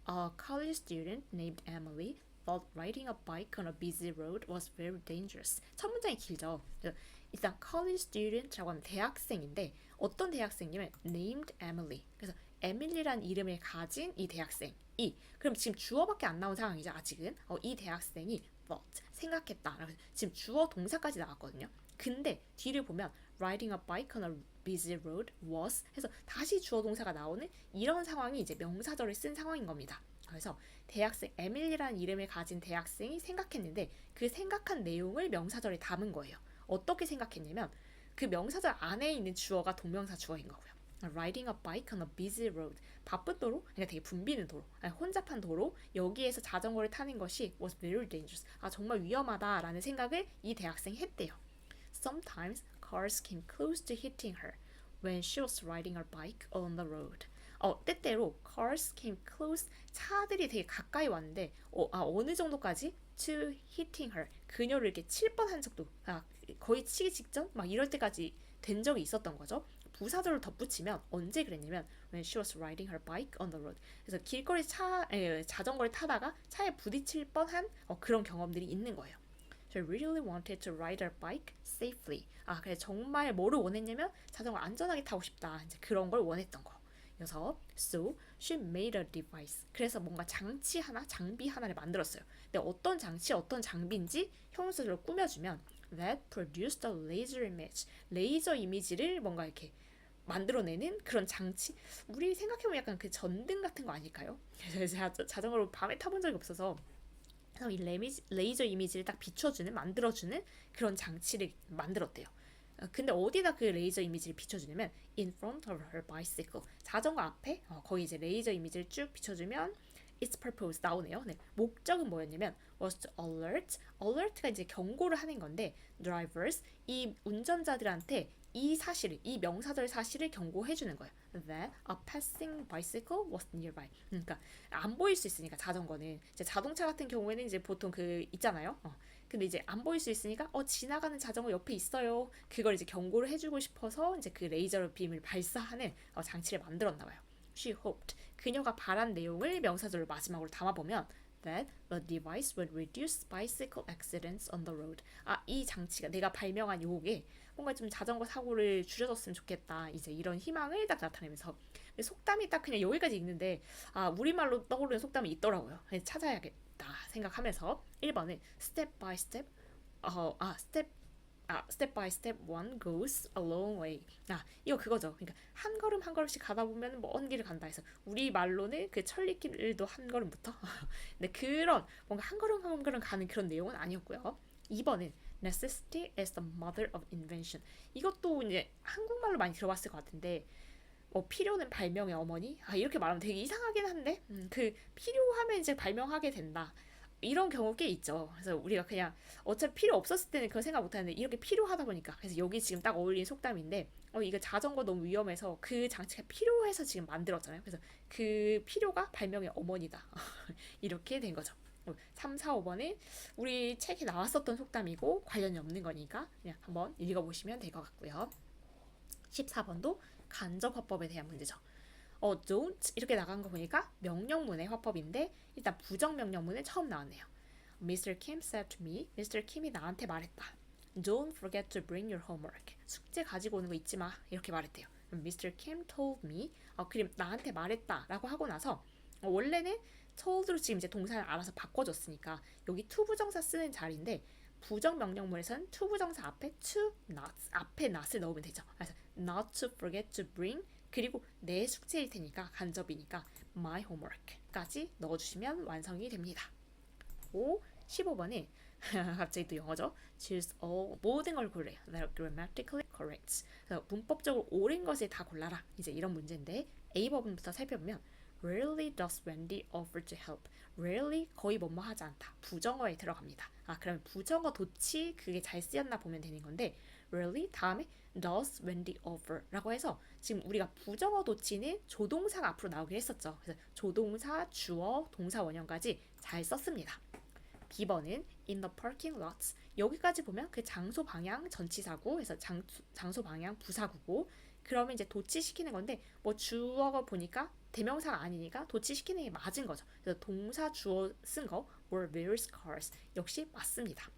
A college student named Emily thought riding a bike on a busy road was very dangerous. 첫 문장이 길죠. 일단 college student라고 하면 대학생인데 어떤 대학생이냐면 named Emily. 그래서 에밀리란 이름을 가진 이 대학생이 그럼 지금 주어밖에 안 나온 상황이죠. 아직은 이 대학생이 thought 생각했다. 지금 주어 동사까지 나왔거든요. 근데 뒤를 보면 riding a bike on a busy road was 해서 다시 주어 동사가 나오는 이런 상황이 이제 명사절을 쓴 상황인 겁니다. 그래서 대학생 에밀리라는 이름을 가진 대학생이 생각했는데 그 생각한 내용을 명사절에 담은 거예요. 어떻게 생각했냐면 그 명사절 안에 있는 주어가 동명사 주어인 거고요. Riding a bike on a busy road 바쁜 도로, 그러니까 되게 붐비는 도로, 혼잡한 도로 여기에서 자전거를 타는 것이 was very dangerous 정말 위험하다라는 생각을 이 대학생이 했대요. Sometimes cars came close to hitting her when she was riding her bike on the road. 때때로 cars came close 차들이 되게 가까이 왔는데 어느 정도까지 to hitting her 그녀를 이렇게 칠 뻔한 적도 거의 치기 직전 막 이럴 때까지 된 적이 있었던 거죠. 부사절을 덧붙이면 언제 그랬냐면 when she was riding her bike on the road. 그래서 길거리 자전거를 타다가 차에 부딪힐 뻔한 그런 경험들이 있는 거예요. She really wanted to ride her bike safely. 그래서 정말 뭐를 원했냐면 자전거 안전하게 타고 싶다. 이제 그런 걸 원했던 거. 그래서 so she made a device. 그래서 뭔가 장치 하나, 장비 하나를 만들었어요. 근데 어떤 장치, 어떤 장비인지 형용사로 꾸며주면 that produced a laser image. 레이저 이미지를 뭔가 이렇게 만들어내는 그런 장치. 우리 생각해보면 약간 그 전등 같은 거 아닐까요? 제가 자전거를 밤에 타본 적이 없어서 이 레이저 이미지를 딱 비춰주는, 만들어주는 그런 장치를 만들었대요. 근데 어디다 그 레이저 이미지를 비춰주냐면 in front of her bicycle. 자전거 앞에 거기 이제 레이저 이미지를 쭉 비춰주면 its purpose 나오네요. 네, 목적은 뭐였냐면 was to alert가 이제 경고를 하는 건데 drivers 이 운전자들한테 이 사실을 이 명사절 사실을 경고해 주는 거예요. That a passing bicycle was nearby. 그러니까 안 보일 수 있으니까 자전거는 이제 자동차 같은 경우에는 이제 보통 그 있잖아요. 근데 이제 안 보일 수 있으니까 지나가는 자전거 옆에 있어요. 그걸 이제 경고를 해주고 싶어서 이제 그 레이저 빔을 발사하는 장치를 만들었나 봐요. She hoped 그녀가 바란 내용을 명사절로 마지막으로 담아보면 that the device would reduce bicycle accidents on the road. 이 장치가 내가 발명한 요게 뭔가 좀 자전거 사고를 줄여줬으면 좋겠다. 이제 이런 희망을 딱 나타내면서 속담이 딱 그냥 여기까지 읽는데 우리말로 떠오르는 속담이 있더라고요. 찾아야겠다 생각하면서 1번은 step by step step by step one goes a long way. 이거 그거죠. 그러니까 한 걸음 한 걸음씩 가다 보면 먼 길을 간다 해서 우리 말로는 그 천리길도 한 걸음부터. 근데 그런 뭔가 한 걸음 한 걸음 가는 그런 내용은 아니었고요. 2번은 necessity is the mother of invention. 이것도 이제 한국말로 많이 들어봤을 것 같은데 필요는 발명의 어머니? 이렇게 말하면 되게 이상하긴 한데 그 필요하면 이제 발명하게 된다. 이런 경우 꽤 있죠. 그래서 우리가 그냥 어차피 필요 없었을 때는 그런 생각 못 하는데 이렇게 필요하다 보니까 그래서 여기 지금 딱 어울리는 속담인데 이거 자전거 너무 위험해서 그 장치가 필요해서 지금 만들었잖아요. 그래서 그 필요가 발명의 어머니다. 이렇게 된 거죠. 3, 4, 5번은 우리 책에 나왔었던 속담이고 관련이 없는 거니까 그냥 한번 읽어보시면 될 것 같고요. 14번도 간접 화법에 대한 문제죠. don't 이렇게 나간 거 보니까 명령문의 화법인데 일단 부정 명령문은 처음 나왔네요. Mr. Kim said to me, Mr. Kim이 나한테 말했다. Don't forget to bring your homework. 숙제 가지고 오는 거 잊지 마. 이렇게 말했대요. Mr. Kim told me. 그럼 나한테 말했다라고 하고 나서 원래는 told로 지금 이제 동사를 알아서 바꿔줬으니까 여기 to 부정사 쓰는 자리인데 부정 명령문에서는 to 부정사 앞에 to not 앞에 not을 넣으면 되죠. 그래서 not to forget to bring 그리고 내 숙제일 테니까 간접이니까 my homework까지 넣어주시면 완성이 됩니다. 15번에 갑자기 또 영어죠. Choose all 모든 걸 고르래요. That are grammatically correct. 그래서 문법적으로 옳은 것을 다 골라라. 이제 이런 문제인데 A 부분부터 살펴보면 Rarely does Wendy offer to help. Rarely 거의 뭐뭐 하지 않다. 부정어에 들어갑니다. 그러면 부정어 도치 그게 잘 쓰였나 보면 되는 건데 Rarely 다음에 does Wendy offer라고 해서 지금 우리가 부정어 도치는 조동사가 앞으로 나오긴 했었죠. 그래서 조동사, 주어, 동사 원형까지 잘 썼습니다. B번은 in the parking lots. 여기까지 보면 그 장소 방향 전치사구, 그래서 장소 방향 부사구고, 그러면 이제 도치시키는 건데 뭐 주어가 보니까 대명사가 아니니까 도치시키는 게 맞은 거죠. 그래서 동사 주어 쓴 거 were various cars 역시 맞습니다.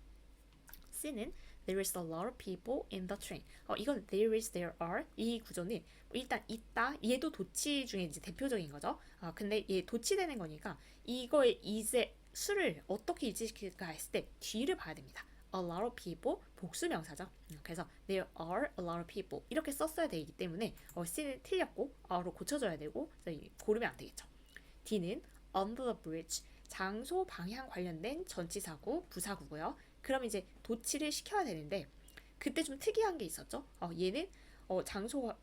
C는 there is a lot of people in the train. 이건 there is, there are 이 구조는 일단 있다. 얘도 도치 중에 이제 대표적인 거죠. 근데 얘 도치되는 거니까 이거의 is의 수를 어떻게 일치시킬까 했을 때 뒤를 봐야 됩니다. A lot of people 복수 명사죠. 그래서 there are a lot of people 이렇게 썼어야 되기 때문에 C는 틀렸고 R로 고쳐줘야 되고 고르면 안 되겠죠. D는 under the bridge 장소 방향 관련된 전치사구 부사구고요. 그럼 이제 도치를 시켜야 되는데 그때 좀 특이한 게 있었죠. 얘는 장소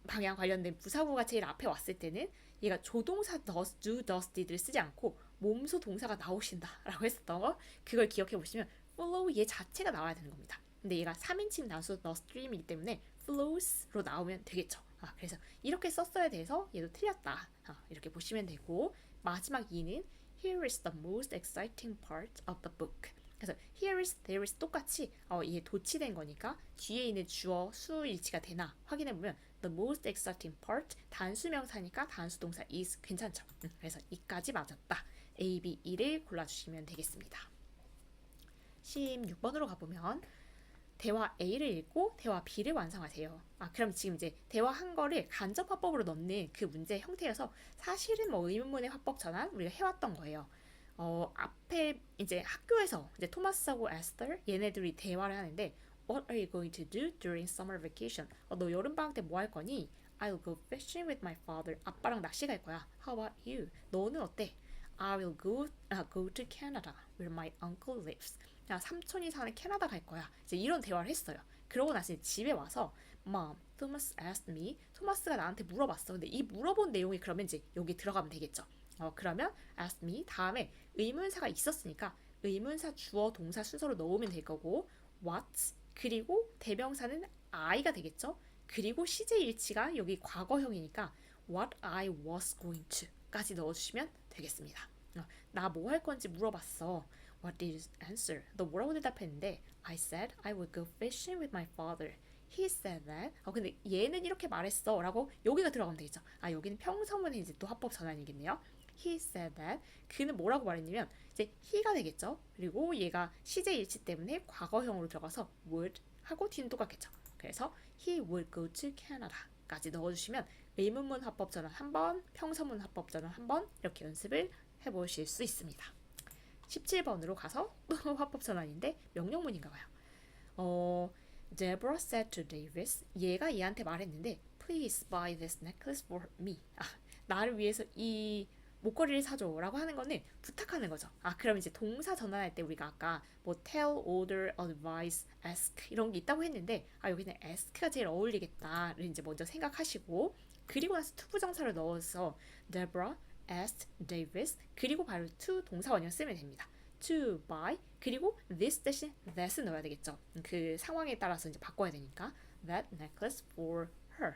방향 관련된 부사구가 제일 앞에 왔을 때는 얘가 조동사 does, do, does, did를 쓰지 않고 몸소 동사가 나오신다 라고 했었던 거 그걸 기억해 보시면 follow 얘 자체가 나와야 되는 겁니다. 근데 얘가 3인칭 단수 the stream이기 때문에 flows로 나오면 되겠죠. 그래서 이렇게 썼어야 돼서 얘도 틀렸다. 이렇게 보시면 되고 마지막 2는 Here is the most exciting part of the book. 그래서 here is, there is 똑같이 얘 도치된 거니까 뒤에 있는 주어 수 일치가 되나 확인해 보면 the most exciting part 단수 명사니까 단수 동사 is 괜찮죠. 그래서 이까지 맞았다. A, B, E를 골라주시면 되겠습니다. 16번으로 가보면 대화 A를 읽고 대화 B를 완성하세요. 그럼 지금 이제 대화한 거를 간접 화법으로 넣는 그 문제 형태여서 사실은 뭐 의문문의 화법 전환 우리가 해왔던 거예요. 앞에 이제 학교에서 이제 토마스하고 에스터 얘네들이 대화를 하는데 What are you going to do during summer vacation? 너 여름방학 때 뭐 할 거니? I'll go fishing with my father. 아빠랑 낚시 갈 거야. How about you? 너는 어때? I will go to Canada where my uncle lives. 삼촌이 사는 캐나다 갈 거야. 이제 이런 대화를 했어요. 그러고 나서 집에 와서 Mom, Thomas asked me. 토마스가 나한테 물어봤어. 근데 이 물어본 내용이 그러면 이제 여기 들어가면 되겠죠. 그러면 asked me 다음에 의문사가 있었으니까 의문사 주어 동사 순서로 넣으면 될 거고 what 그리고 대명사는 I가 되겠죠. 그리고 시제 일치가 여기 과거형이니까 what I was going to 까지 넣어주시면 되겠습니다. 나 뭐 할 건지 물어봤어. What did you answer? 너 뭐라고 대답했는데 I said I would go fishing with my father. He said that. 근데 얘는 이렇게 말했어 라고 여기가 들어가면 되겠죠. 여기는 평서문의 이제 또 합법 전환이겠네요. He said that. 그는 뭐라고 말했냐면 이제 he가 되겠죠. 그리고 얘가 시제 일치 때문에 과거형으로 들어가서 would 하고 뒤는 똑같겠죠. 그래서 he would go to Canada까지 넣어주시면 의문문 합법 전환 한 번, 평서문 합법 전환 한 번 이렇게 연습을 해보실 수 있습니다. 17번으로 가서 또 합법 전환인데 명령문인가 봐요. Deborah said to Davis, 얘가 얘한테 말했는데 Please buy this necklace for me. 나를 위해서 이 목걸이를 사줘라고 하는 거는 부탁하는 거죠. 그럼 이제 동사 전환할 때 우리가 아까 뭐 tell, order, advise, ask 이런 게 있다고 했는데 여기는 ask가 제일 어울리겠다를 이제 먼저 생각하시고 그리고 나서 투부정사를 넣어서 Deborah asked Davis 그리고 바로 to 동사 원형 쓰면 됩니다. to buy 그리고 this 대신 that을 넣어야 되겠죠. 그 상황에 따라서 이제 바꿔야 되니까 that necklace for her.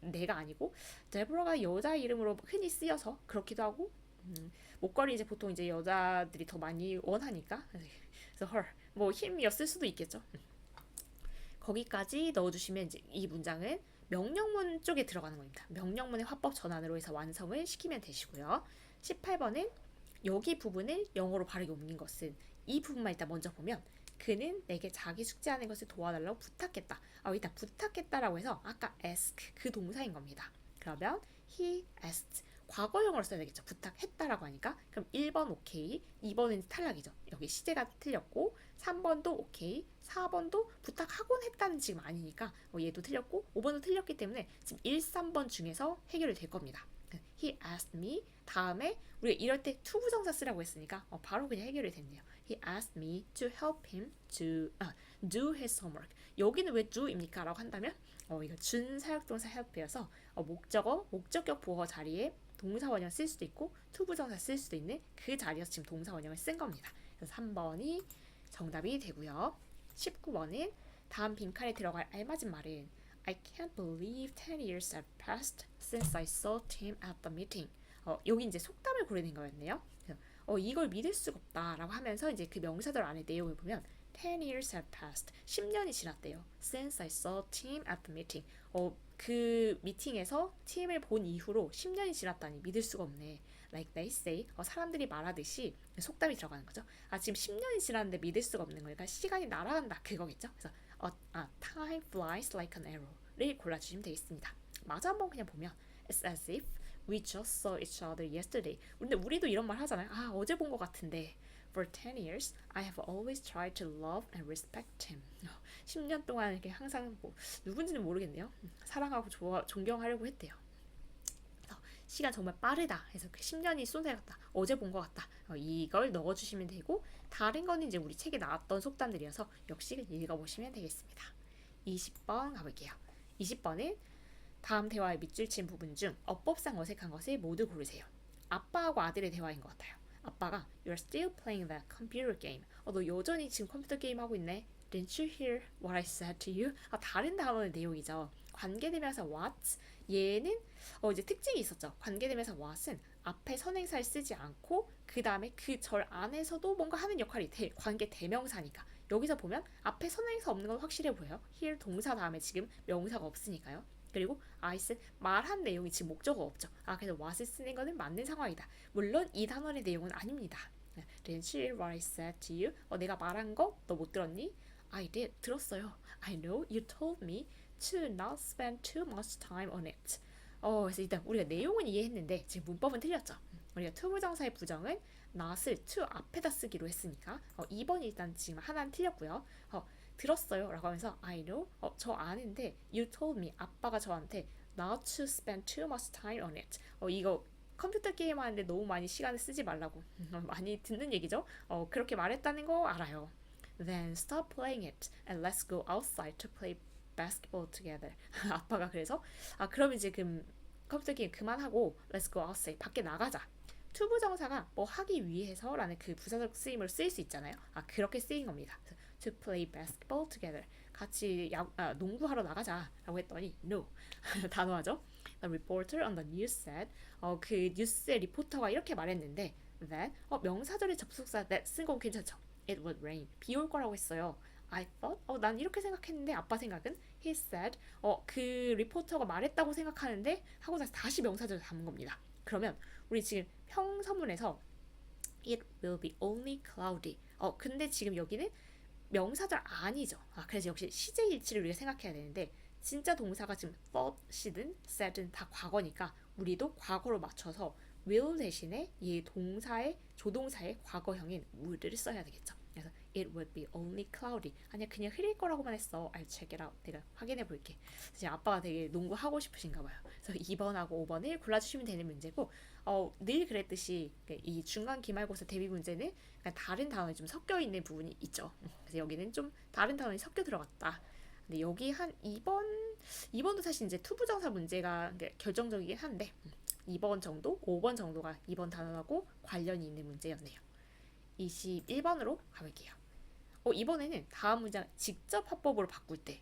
내가 아니고 데보라가 여자 이름으로 흔히 쓰여서 그렇기도 하고 목걸이 이제 보통 이제 여자들이 더 많이 원하니까 그래서 her 뭐 힘이었을 수도 있겠죠. 거기까지 넣어주시면 이제 이 문장은 명령문 쪽에 들어가는 겁니다. 명령문의 화법 전환으로 해서 완성을 시키면 되시고요. 18번은 여기 부분을 영어로 바르게 옮긴 것은 이 부분만 일단 먼저 보면 그는 내게 자기 숙제하는 것을 도와달라고 부탁했다. 일단 부탁했다라고 해서 아까 ask 그 동사인 겁니다. 그러면 he asked 과거형으로 써야 되겠죠. 부탁했다라고 하니까 그럼 1번 오케이, 2번은 탈락이죠. 여기 시제가 틀렸고 3번도 오케이, 4번도 부탁하곤 했다는 지금 아니니까 얘도 틀렸고 5번도 틀렸기 때문에 지금 1, 3번 중에서 해결이 될 겁니다. He asked me 다음에 우리가 이럴 때 to 부정사 쓰라고 했으니까 바로 그냥 해결이 됐네요. He asked me to help him to do his homework. 여기는 왜 do입니까? 라고 한다면 이거 준사역동사 help이어서 목적어, 목적격 보어 자리에 동사 원형 쓸 수도 있고 to 부정사 쓸 수도 있는 그 자리에서 지금 동사 원형을 쓴 겁니다. 그래서 3번이 정답이 되고요. 19번은 다음 빈칸에 들어갈 알맞은 말은 I can't believe 10 years have passed since I saw Tim at the meeting. 여기 이제 속담을 고르는 거였네요. 이걸 믿을 수가 없다라고 하면서 이제 그 명사절 안에 내용을 보면 10 years have passed. 10년이 지났대요. Since I saw Tim at the meeting. 그 미팅에서 팀을 본 이후로 10년이 지났다니 믿을 수가 없네. Like they say. 사람들이 말하듯이 속담이 들어가는 거죠. 지금 10년이 지났는데 믿을 수가 없는 거니까 시간이 날아간다. 그거겠죠. 그래서 time flies like an arrow를 골라주시면 되겠습니다. 마저 한번 그냥 보면 It's as if we just saw each other yesterday. 근데 우리도 이런 말 하잖아요. 어제 본 것 같은데. For 10 years, I have always tried to love and respect him. 10년 동안 이렇게 항상 누군지는 모르겠네요. 사랑하고 존경하려고 했대요. 그래서 시간 정말 빠르다 해서 그 10년이 쏜살같다. 어제 본 것 같다. 이걸 넣어주시면 되고 다른 거는 이제 우리 책에 나왔던 속담들이어서 역시 읽어보시면 되겠습니다. 20번 가볼게요. 20번은 다음 대화의 밑줄 친 부분 중 어법상 어색한 것을 모두 고르세요. 아빠하고 아들의 대화인 것 같아요. 아빠가 You're still playing that computer game. 너 여전히 지금 컴퓨터 게임 하고 있네. Didn't you hear what I said to you? 다른 단어의 내용이죠. 관계대명사 what 얘는 이제 특징이 있었죠. 관계대명사 what은 앞에 선행사를 쓰지 않고 그 다음에 그 절 안에서도 뭔가 하는 역할이 관계 대명사니까 여기서 보면 앞에 선행사 없는 건 확실해 보여요. here 동사 다음에 지금 명사가 없으니까요. 그리고 I 말한 내용이 지금 목적어 없죠. 그래서 what을 쓰는 거는 맞는 상황이다. 물론 이 단어의 내용은 아닙니다. Didn't you hear what I said to you? 내가 말한 거 너 못 들었니? I did. 들었어요. I know you told me to not spend too much time on it. 그래서 일단 우리가 내용은 이해했는데 지금 문법은 틀렸죠. 우리가 to 부정사의 부정은 not을 to 앞에다 쓰기로 했으니까 2번이 일단 지금 하나는 틀렸고요. 들었어요 라고 하면서 I know 저 아는데 you told me 아빠가 저한테 not to spend too much time on it. 이거 컴퓨터 게임 하는데 너무 많이 시간을 쓰지 말라고 많이 듣는 얘기죠. 그렇게 말했다는 거 알아요. Then stop playing it and let's go outside to play basketball together. 아빠가 그래서 그럼 이제 컴퓨터 게임 그만하고 let's go outside 밖에 나가자. to 부정사가 뭐 하기 위해서라는 그 부사적 쓰임으로 쓰일 수 있잖아요. 그렇게 쓰인 겁니다. To play basketball together. 같이 농구하러 나가자라고 했더니 no. 단호하죠. The reporter on the news said 그 뉴스의 리포터가 이렇게 말했는데 that 명사절의 접속사 that 쓴 거 괜찮죠? It would rain. 비 올 거라고 했어요. I thought 난 이렇게 생각했는데 아빠 생각은 he said 그 리포터가 말했다고 생각하는데 하고 나서 다시 명사절을 담은 겁니다. 그러면 우리 지금 형서문에서 it will be only cloudy. 근데 지금 여기는 명사절 아니죠. 그래서 역시 시제일치를 우리가 생각해야 되는데 진짜 동사가 지금 thought이든 said든 다 과거니까 우리도 과거로 맞춰서 will 대신에 이 동사의 조동사의 과거형인 would를 써야 되겠죠. 그래서 it would be only cloudy. 아니야 그냥 흐릴 거라고만 했어. I'll check it out. 내가 확인해 볼게. 지금 아빠가 되게 농구 하고 싶으신가 봐요. 그래서 2번하고 5번을 골라주시면 되는 문제고 늘 그랬듯이 이 중간 기말고사 대비 문제는 다른 단어이 좀 섞여 있는 부분이 있죠. 그래서 여기는 좀 다른 단어이 섞여 들어갔다. 근데 여기 한 2번도 사실 이제 투부정사 문제가 결정적이긴 한데 2번 정도, 5번 정도가 이번 단어하고 관련이 있는 문제였네요. 21번으로 가볼게요. 이번에는 다음 문장 직접 화법으로 바꿀 때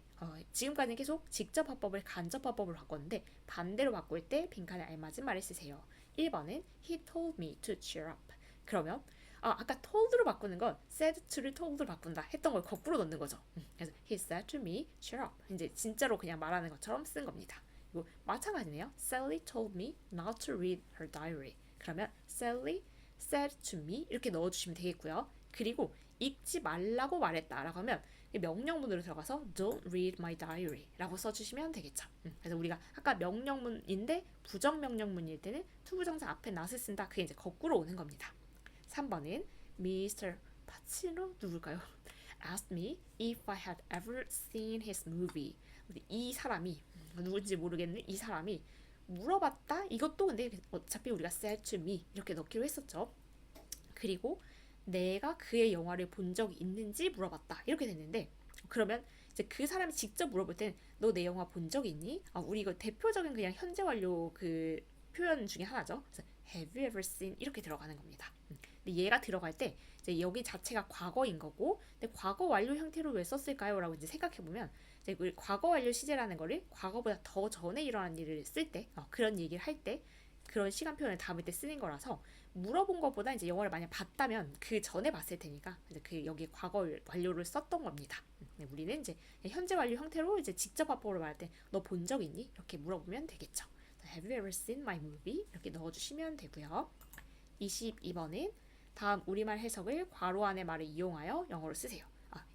지금까지는 계속 직접 화법을 간접 화법으로 바꿨는데 반대로 바꿀 때 빈칸에 알맞은 말을 쓰세요. 1번은 He told me to cheer up. 그러면 아까 told로 바꾸는 건 said to를 told로 바꾼다 했던 걸 거꾸로 넣는 거죠. 그래서 He said to me cheer up. 이제 진짜로 그냥 말하는 것처럼 쓴 겁니다. 이거 마찬가지네요. Sally told me not to read her diary. 그러면 Sally said to me 이렇게 넣어주시면 되겠고요. 그리고 읽지 말라고 말했다라고 하면 명령문으로 들어가서 Don't read my diary 라고 써주시면 되겠죠. 그래서 우리가 아까 명령문인데 부정명령문일 때는 투부정사 앞에 not을 쓴다. 그게 이제 거꾸로 오는 겁니다. 3번은 Mr. 파치노 누굴까요? Asked me if I had ever seen his movie. 이 사람이 누군지 모르겠는데 이 사람이 물어봤다. 이것도 근데 어차피 우리가 said to me 이렇게 넣기로 했었죠. 그리고 내가 그의 영화를 본 적이 있는지 물어봤다. 이렇게 됐는데 그러면 이제 그 사람이 직접 물어볼 때는 너 내 영화 본 적 있니? 우리 이거 대표적인 그냥 현재 완료 그 표현 중에 하나죠. 그래서 Have you ever seen 이렇게 들어가는 겁니다. 근데 얘가 들어갈 때 이제 여기 자체가 과거인 거고, 근데 과거 완료 형태로 왜 썼을까요? 라고 이제 생각해 보면 이제 우리 과거 완료 시제라는 거를 과거보다 더 전에 일어난 일을 쓸 때, 그런 얘기를 할 때 그런 시간 표현을 담을 때 쓰는 거라서 물어본 것보다 이제 영화를 만약 봤다면 그 전에 봤을 테니까 이제 그 여기 과거 완료를 썼던 겁니다. 우리는 이제 현재 완료 형태로 이제 직접 화법으로 말할 때 너 본 적 있니? 이렇게 물어보면 되겠죠. Have you ever seen my movie? 이렇게 넣어주시면 되고요. 22번은 다음 우리말 해석을 괄호 안의 말을 이용하여 영어로 쓰세요.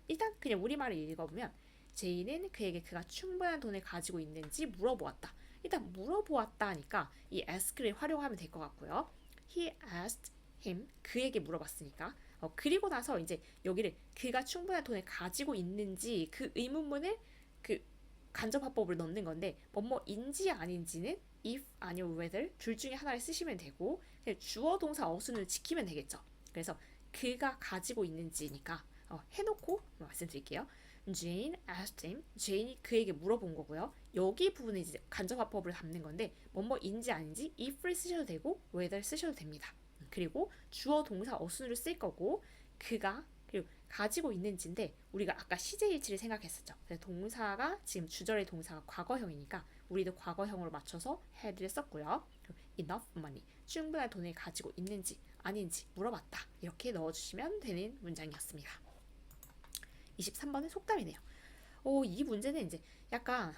일단 그냥 우리말을 읽어보면 제이는 그에게 그가 충분한 돈을 가지고 있는지 물어보았다. 일단 물어보았다 하니까 이 ask를 활용하면 될 것 같고요. He asked him. 그에게 물어봤으니까. 그리고 나서 이제 여기를 그가 충분한 돈을 가지고 있는지 그 의문문을 그 간접화법을 넣는 건데 뭐뭐인지 아닌지는 if 아니면 whether 둘 중에 하나를 쓰시면 되고 주어 동사 어순을 지키면 되겠죠. 그래서 그가 가지고 있는지니까 해놓고 말씀드릴게요. Jane asked him. 제인이 그에게 물어본 거고요. 여기 부분은 이제 간접화법을 담는 건데 뭐뭐인지 아닌지 if를 쓰셔도 되고 whether 쓰셔도 됩니다. 그리고 주어 동사 어순으로 쓸 거고 그가 그리고 가지고 있는지인데 우리가 아까 시제일치를 생각했었죠. 그래서 동사가 지금 주절의 동사가 과거형이니까 우리도 과거형으로 맞춰서 had를 썼고요. enough money 충분한 돈을 가지고 있는지 아닌지 물어봤다. 이렇게 넣어주시면 되는 문장이었습니다. 23번은 속담이네요. 이 문제는 이제 약간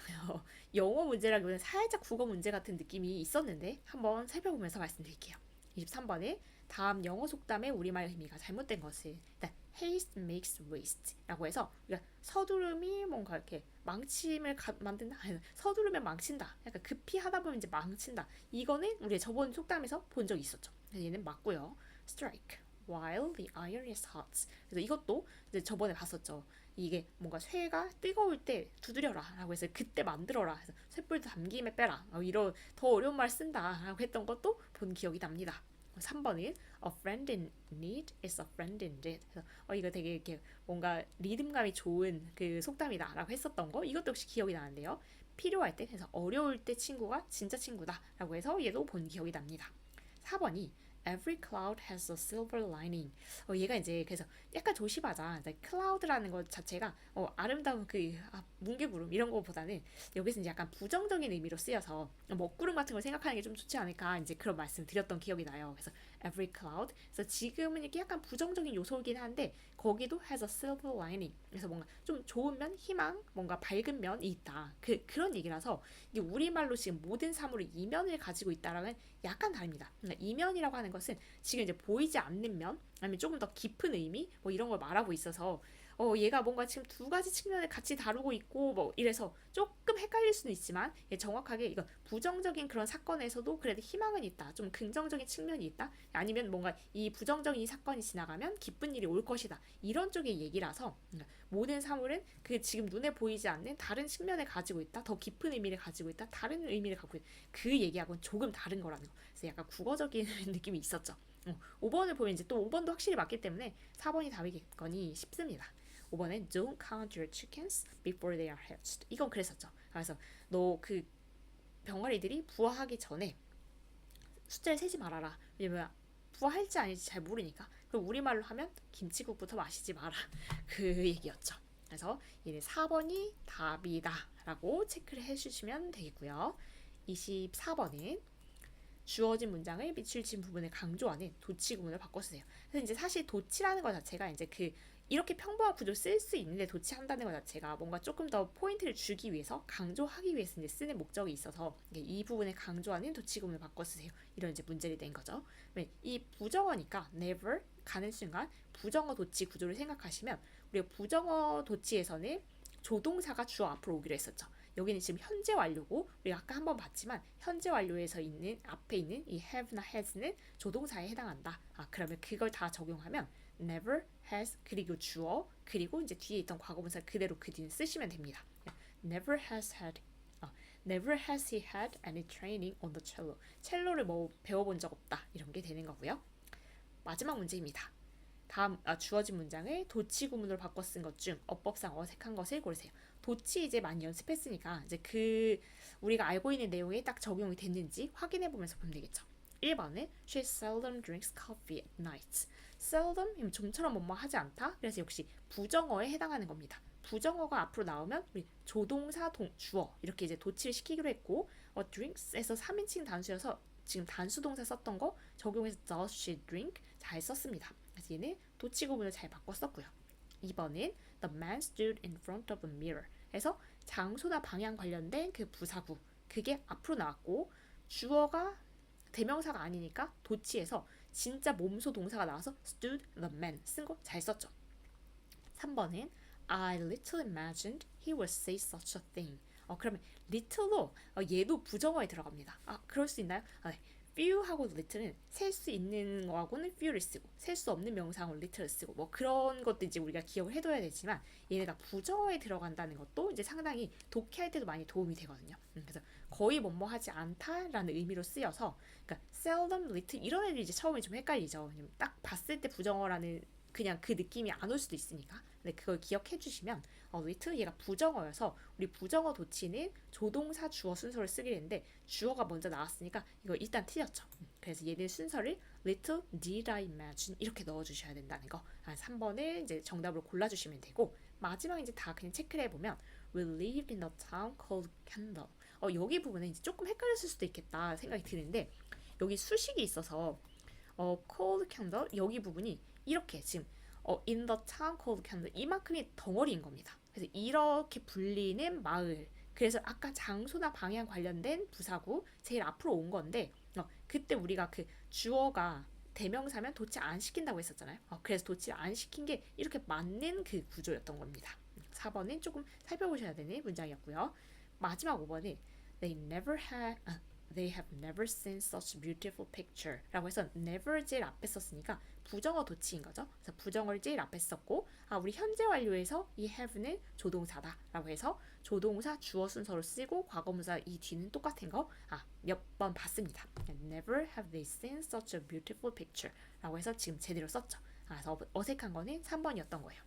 영어 문제라기보다는 살짝 국어 문제 같은 느낌이 있었는데 한번 살펴보면서 말씀드릴게요. 23번에 다음 영어 속담의 우리말 의미가 잘못된 것을 일단 haste makes waste 라고 해서 우리가 서두름이 뭔가 이렇게 망침을 만든다. 서두르면 망친다. 약간 급히 하다 보면 이제 망친다. 이거는 우리 저번 속담에서 본 적이 있었죠. 얘는 맞고요. strike while the iron is hot. 그래서 이것도 이제 저번에 봤었죠. 이게 뭔가 쇠가 뜨거울 때 두드려라 라고 해서 그때 만들어라 해서 쇳불도 담김에 빼라 이런 더 어려운 말 쓴다 라고 했던 것도 본 기억이 납니다. 3번은 A friend in need is a friend indeed. 그래서 이거 되게 이렇게 뭔가 리듬감이 좋은 그 속담이다 라고 했었던 거 이것도 역시 기억이 나는데요. 필요할 때 그래서 어려울 때 친구가 진짜 친구다 라고 해서 얘도 본 기억이 납니다. 4번이 Every cloud has a silver lining. 얘가 이제 그래서 약간 조심하자. cloud라는 것 자체가 아름다운 그 뭉게구름 이런 거보다는 여기서 이제 약간 부정적인 의미로 쓰여서 먹구름 같은 걸 생각하는 게 좀 좋지 않을까 이제 그런 말씀 드렸던 기억이 나요. 그래서 every cloud. 그래서 지금은 이렇게 약간 부정적인 요소이긴 한데 거기도 has a silver lining. 그래서 뭔가 좀 좋은 면, 희망, 뭔가 밝은 면이 있다. 그런 얘기라서 이게 우리말로 지금 모든 사물의 이면을 가지고 있다라는 약간 다릅니다. 그러니까 이면이라고 하는 것은 지금 이제 보이지 않는 면, 아니면 조금 더 깊은 의미, 뭐 이런 걸 말하고 있어서 얘가 뭔가 지금 두 가지 측면을 같이 다루고 있고 뭐 이래서 조금 헷갈릴 수는 있지만 정확하게 이거 부정적인 그런 사건에서도 그래도 희망은 있다. 좀 긍정적인 측면이 있다. 아니면 뭔가 이 부정적인 사건이 지나가면 기쁜 일이 올 것이다. 이런 쪽의 얘기라서 모든 사물은 그 지금 눈에 보이지 않는 다른 측면을 가지고 있다. 더 깊은 의미를 가지고 있다. 다른 의미를 갖고 있다. 그 얘기하고는 조금 다른 거라는 거. 그래서 약간 국어적인 느낌이 있었죠. 5번을 보면 이제 또 5번도 확실히 맞기 때문에 4번이 답이겠거니 싶습니다. 5번엔 Don't count your chickens before they are hatched. 이건 그랬었죠. 그래서 너 그 병아리들이 부화하기 전에 숫자를 세지 말아라. 왜냐면 부화할지 아닐지 잘 모르니까. 그럼 우리말로 하면 김치국부터 마시지 마라. 그 얘기였죠. 그래서 얘는 4번이 답이다 라고 체크를 해주시면 되겠고요. 24번은 주어진 문장을 밑줄 친 부분을 강조하는 도치 구문을 바꿔 쓰세요. 그래서 이제 사실 도치라는 것 자체가 이제 그 이렇게 평범한 구조 쓸 수 있는데 도치한다는 것 자체가 뭔가 조금 더 포인트를 주기 위해서 강조하기 위해서 이제 쓰는 목적이 있어서 이 부분을 강조하는 도치 구문을 바꿔 쓰세요. 이런 이제 문제를 낸 거죠. 이 부정어니까 never 가는 순간 부정어 도치 구조를 생각하시면 우리가 부정어 도치에서는 조동사가 주어 앞으로 오기로 했었죠. 여기는 지금 현재 완료고 우리가 아까 한번 봤지만 현재 완료에서 있는 앞에 있는 이 have나 has는 조동사에 해당한다. 그러면 그걸 다 적용하면 never has 그리고 주어 그리고 이제 뒤에 있던 과거분사 그대로 그 뒤에 쓰시면 됩니다. never has had never has he had any training on the cello. 첼로를 뭐 배워본 적 없다. 이런 게 되는 거고요. 마지막 문제입니다. 다음 주어진 문장을 도치 구문으로 바꿔 쓴 것 중 어법상 어색한 것을 고르세요. 도치 이제 많이 연습했으니까 이제 그 우리가 알고 있는 내용에 딱 적용이 됐는지 확인해 보면서 보면 되겠죠. 1번은 She seldom drinks coffee at night. seldom 좀처럼 뭐뭐 하지 않다. 그래서 역시 부정어에 해당하는 겁니다. 부정어가 앞으로 나오면 우리 조동사 주어 이렇게 이제 도치를 시키기로 했고 drinks에서 3인칭 단수여서 지금 단수 동사 썼던 거 적용해서 does she drink 잘 썼습니다. 그래서 얘는 도치 구문을 잘 바꿨었고요. 2번은 The man stood in front of a mirror. 해서 장소나 방향 관련된 그 부사구 그게 앞으로 나왔고 주어가 대명사가 아니니까 도치에서 진짜 몸소 동사가 나와서 stood the man 쓴 거 잘 썼죠. 3번은 I little imagined he would say such a thing. 그러면 little로 얘도 부정어에 들어갑니다. 그럴 수 있나요? 네. few하고 little는 셀 수 있는 거하고는 few를 쓰고 셀 수 없는 명사하고 little를 쓰고 뭐 그런 것도 이제 우리가 기억을 해둬야 되지만 얘네가 부정어에 들어간다는 것도 이제 상당히 독해할 때도 많이 도움이 되거든요. 그래서 거의 뭐뭐 하지 않다라는 의미로 쓰여서 그러니까 seldom, little 이런 애들이 이제 처음에 좀 헷갈리죠. 딱 봤을 때 부정어라는 그냥 그 느낌이 안 올 수도 있으니까. 근데 그걸 기억해 주시면 little 얘가 부정어여서 우리 부정어 도치는 조동사 주어 순서를 쓰게 되는데 주어가 먼저 나왔으니까 이거 일단 틀렸죠. 그래서 얘는 순서를 little did I imagine 이렇게 넣어주셔야 된다는 거. 3번을 이제 정답으로 골라주시면 되고 마지막 이제 다 그냥 체크를 해보면 We lived in a town called Kendall. 여기 부분은 이제 조금 헷갈렸을 수도 있겠다 생각이 드는데 여기 수식이 있어서 cold candle 여기 부분이 이렇게 지금 in the town called Kendall 이만큼이 덩어리인 겁니다. 그래서 이렇게 불리는 마을. 그래서 아까 장소나 방향 관련된 부사구 제일 앞으로 온 건데 그때 우리가 그 주어가 대명사면 도치 안 시킨다고 했었잖아요. 그래서 도치를 안 시킨 게 이렇게 맞는 그 구조였던 겁니다. 4번은 조금 살펴보셔야 되는 문장이었고요. 마지막 5번은 They have never seen such beautiful picture 라고 해서 never 제일 앞에 썼으니까 부정어 도치인 거죠. 그래서 부정어를 제일 앞에 썼고 우리 현재 완료에서 이 have는 조동사다 라고 해서 조동사 주어 순서로 쓰고 과거분사 이 뒤는 똑같은 거 몇 번 봤습니다. Never have they seen such a beautiful picture 라고 해서 지금 제대로 썼죠. 그래서 어색한 거는 3번이었던 거예요.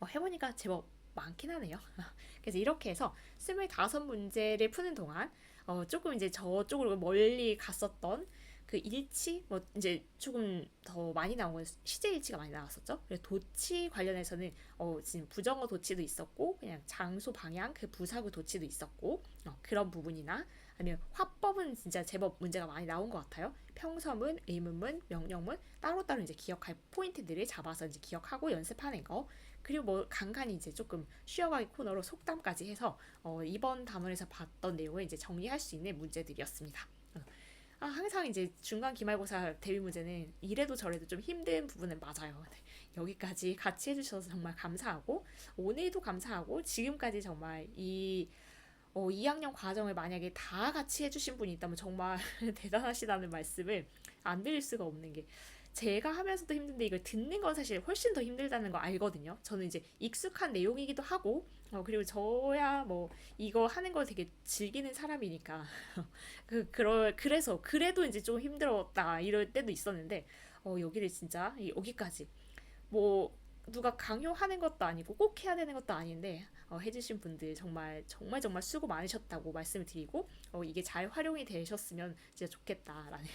해보니까 제법 많긴 하네요. 그래서 이렇게 해서 25문제를 푸는 동안 조금 이제 저쪽으로 멀리 갔었던 그 일치 뭐 이제 조금 더 많이 나온 건 시제 일치가 많이 나왔었죠. 그래서 도치 관련해서는 지금 부정어 도치도 있었고 그냥 장소 방향 그 부사구 도치도 있었고 그런 부분이나 아니면 화법은 진짜 제법 문제가 많이 나온 것 같아요. 평서문, 의문문, 명령문 따로따로 이제 기억할 포인트들을 잡아서 이제 기억하고 연습하는 거. 그리고 뭐 간간히 이제 조금 쉬어가기 코너로 속담까지 해서 이번 단원에서 봤던 내용을 이제 정리할 수 있는 문제들이었습니다. 항상 이제 중간 기말고사 대비 문제는 이래도 저래도 좀 힘든 부분은 맞아요. 네, 여기까지 같이 해주셔서 정말 감사하고 오늘도 감사하고 지금까지 정말 2학년 과정을 만약에 다 같이 해주신 분이 있다면 정말 대단하시다는 말씀을 안 드릴 수가 없는 게 제가 하면서도 힘든데 이걸 듣는 건 사실 훨씬 더 힘들다는 거 알거든요. 저는 이제 익숙한 내용이기도 하고 그리고 저야 뭐 이거 하는 걸 되게 즐기는 사람이니까 그래서 그래도 이제 좀 힘들었다 이럴 때도 있었는데 여기를 진짜 여기까지 뭐 누가 강요하는 것도 아니고 꼭 해야 되는 것도 아닌데 해주신 분들 정말 정말 정말 수고 많으셨다고 말씀을 드리고 이게 잘 활용이 되셨으면 진짜 좋겠다라는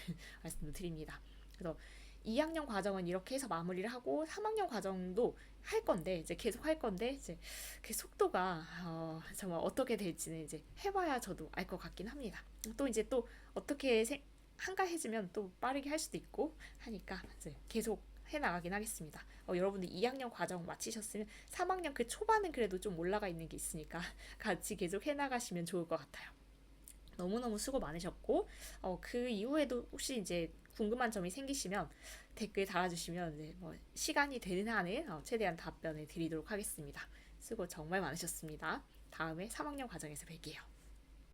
말씀을 드립니다. 그래서 2학년 과정은 이렇게 해서 마무리를 하고 3학년 과정도 할 건데 이제 계속 할 건데 이제 그 속도가 정말 어떻게 될지는 이제 해봐야 저도 알 것 같긴 합니다. 또 이제 또 어떻게 한가해지면 또 빠르게 할 수도 있고 하니까 이제 계속 해 나가긴 하겠습니다. 여러분들 2학년 과정 마치셨으면 3학년 그 초반은 그래도 좀 올라가 있는 게 있으니까 같이 계속 해 나가시면 좋을 것 같아요. 너무너무 수고 많으셨고 그 이후에도 혹시 이제 궁금한 점이 생기시면 댓글 달아주시면 이제 뭐 시간이 되는 한은 최대한 답변을 드리도록 하겠습니다. 수고 정말 많으셨습니다. 다음에 3학년 과정에서 뵐게요.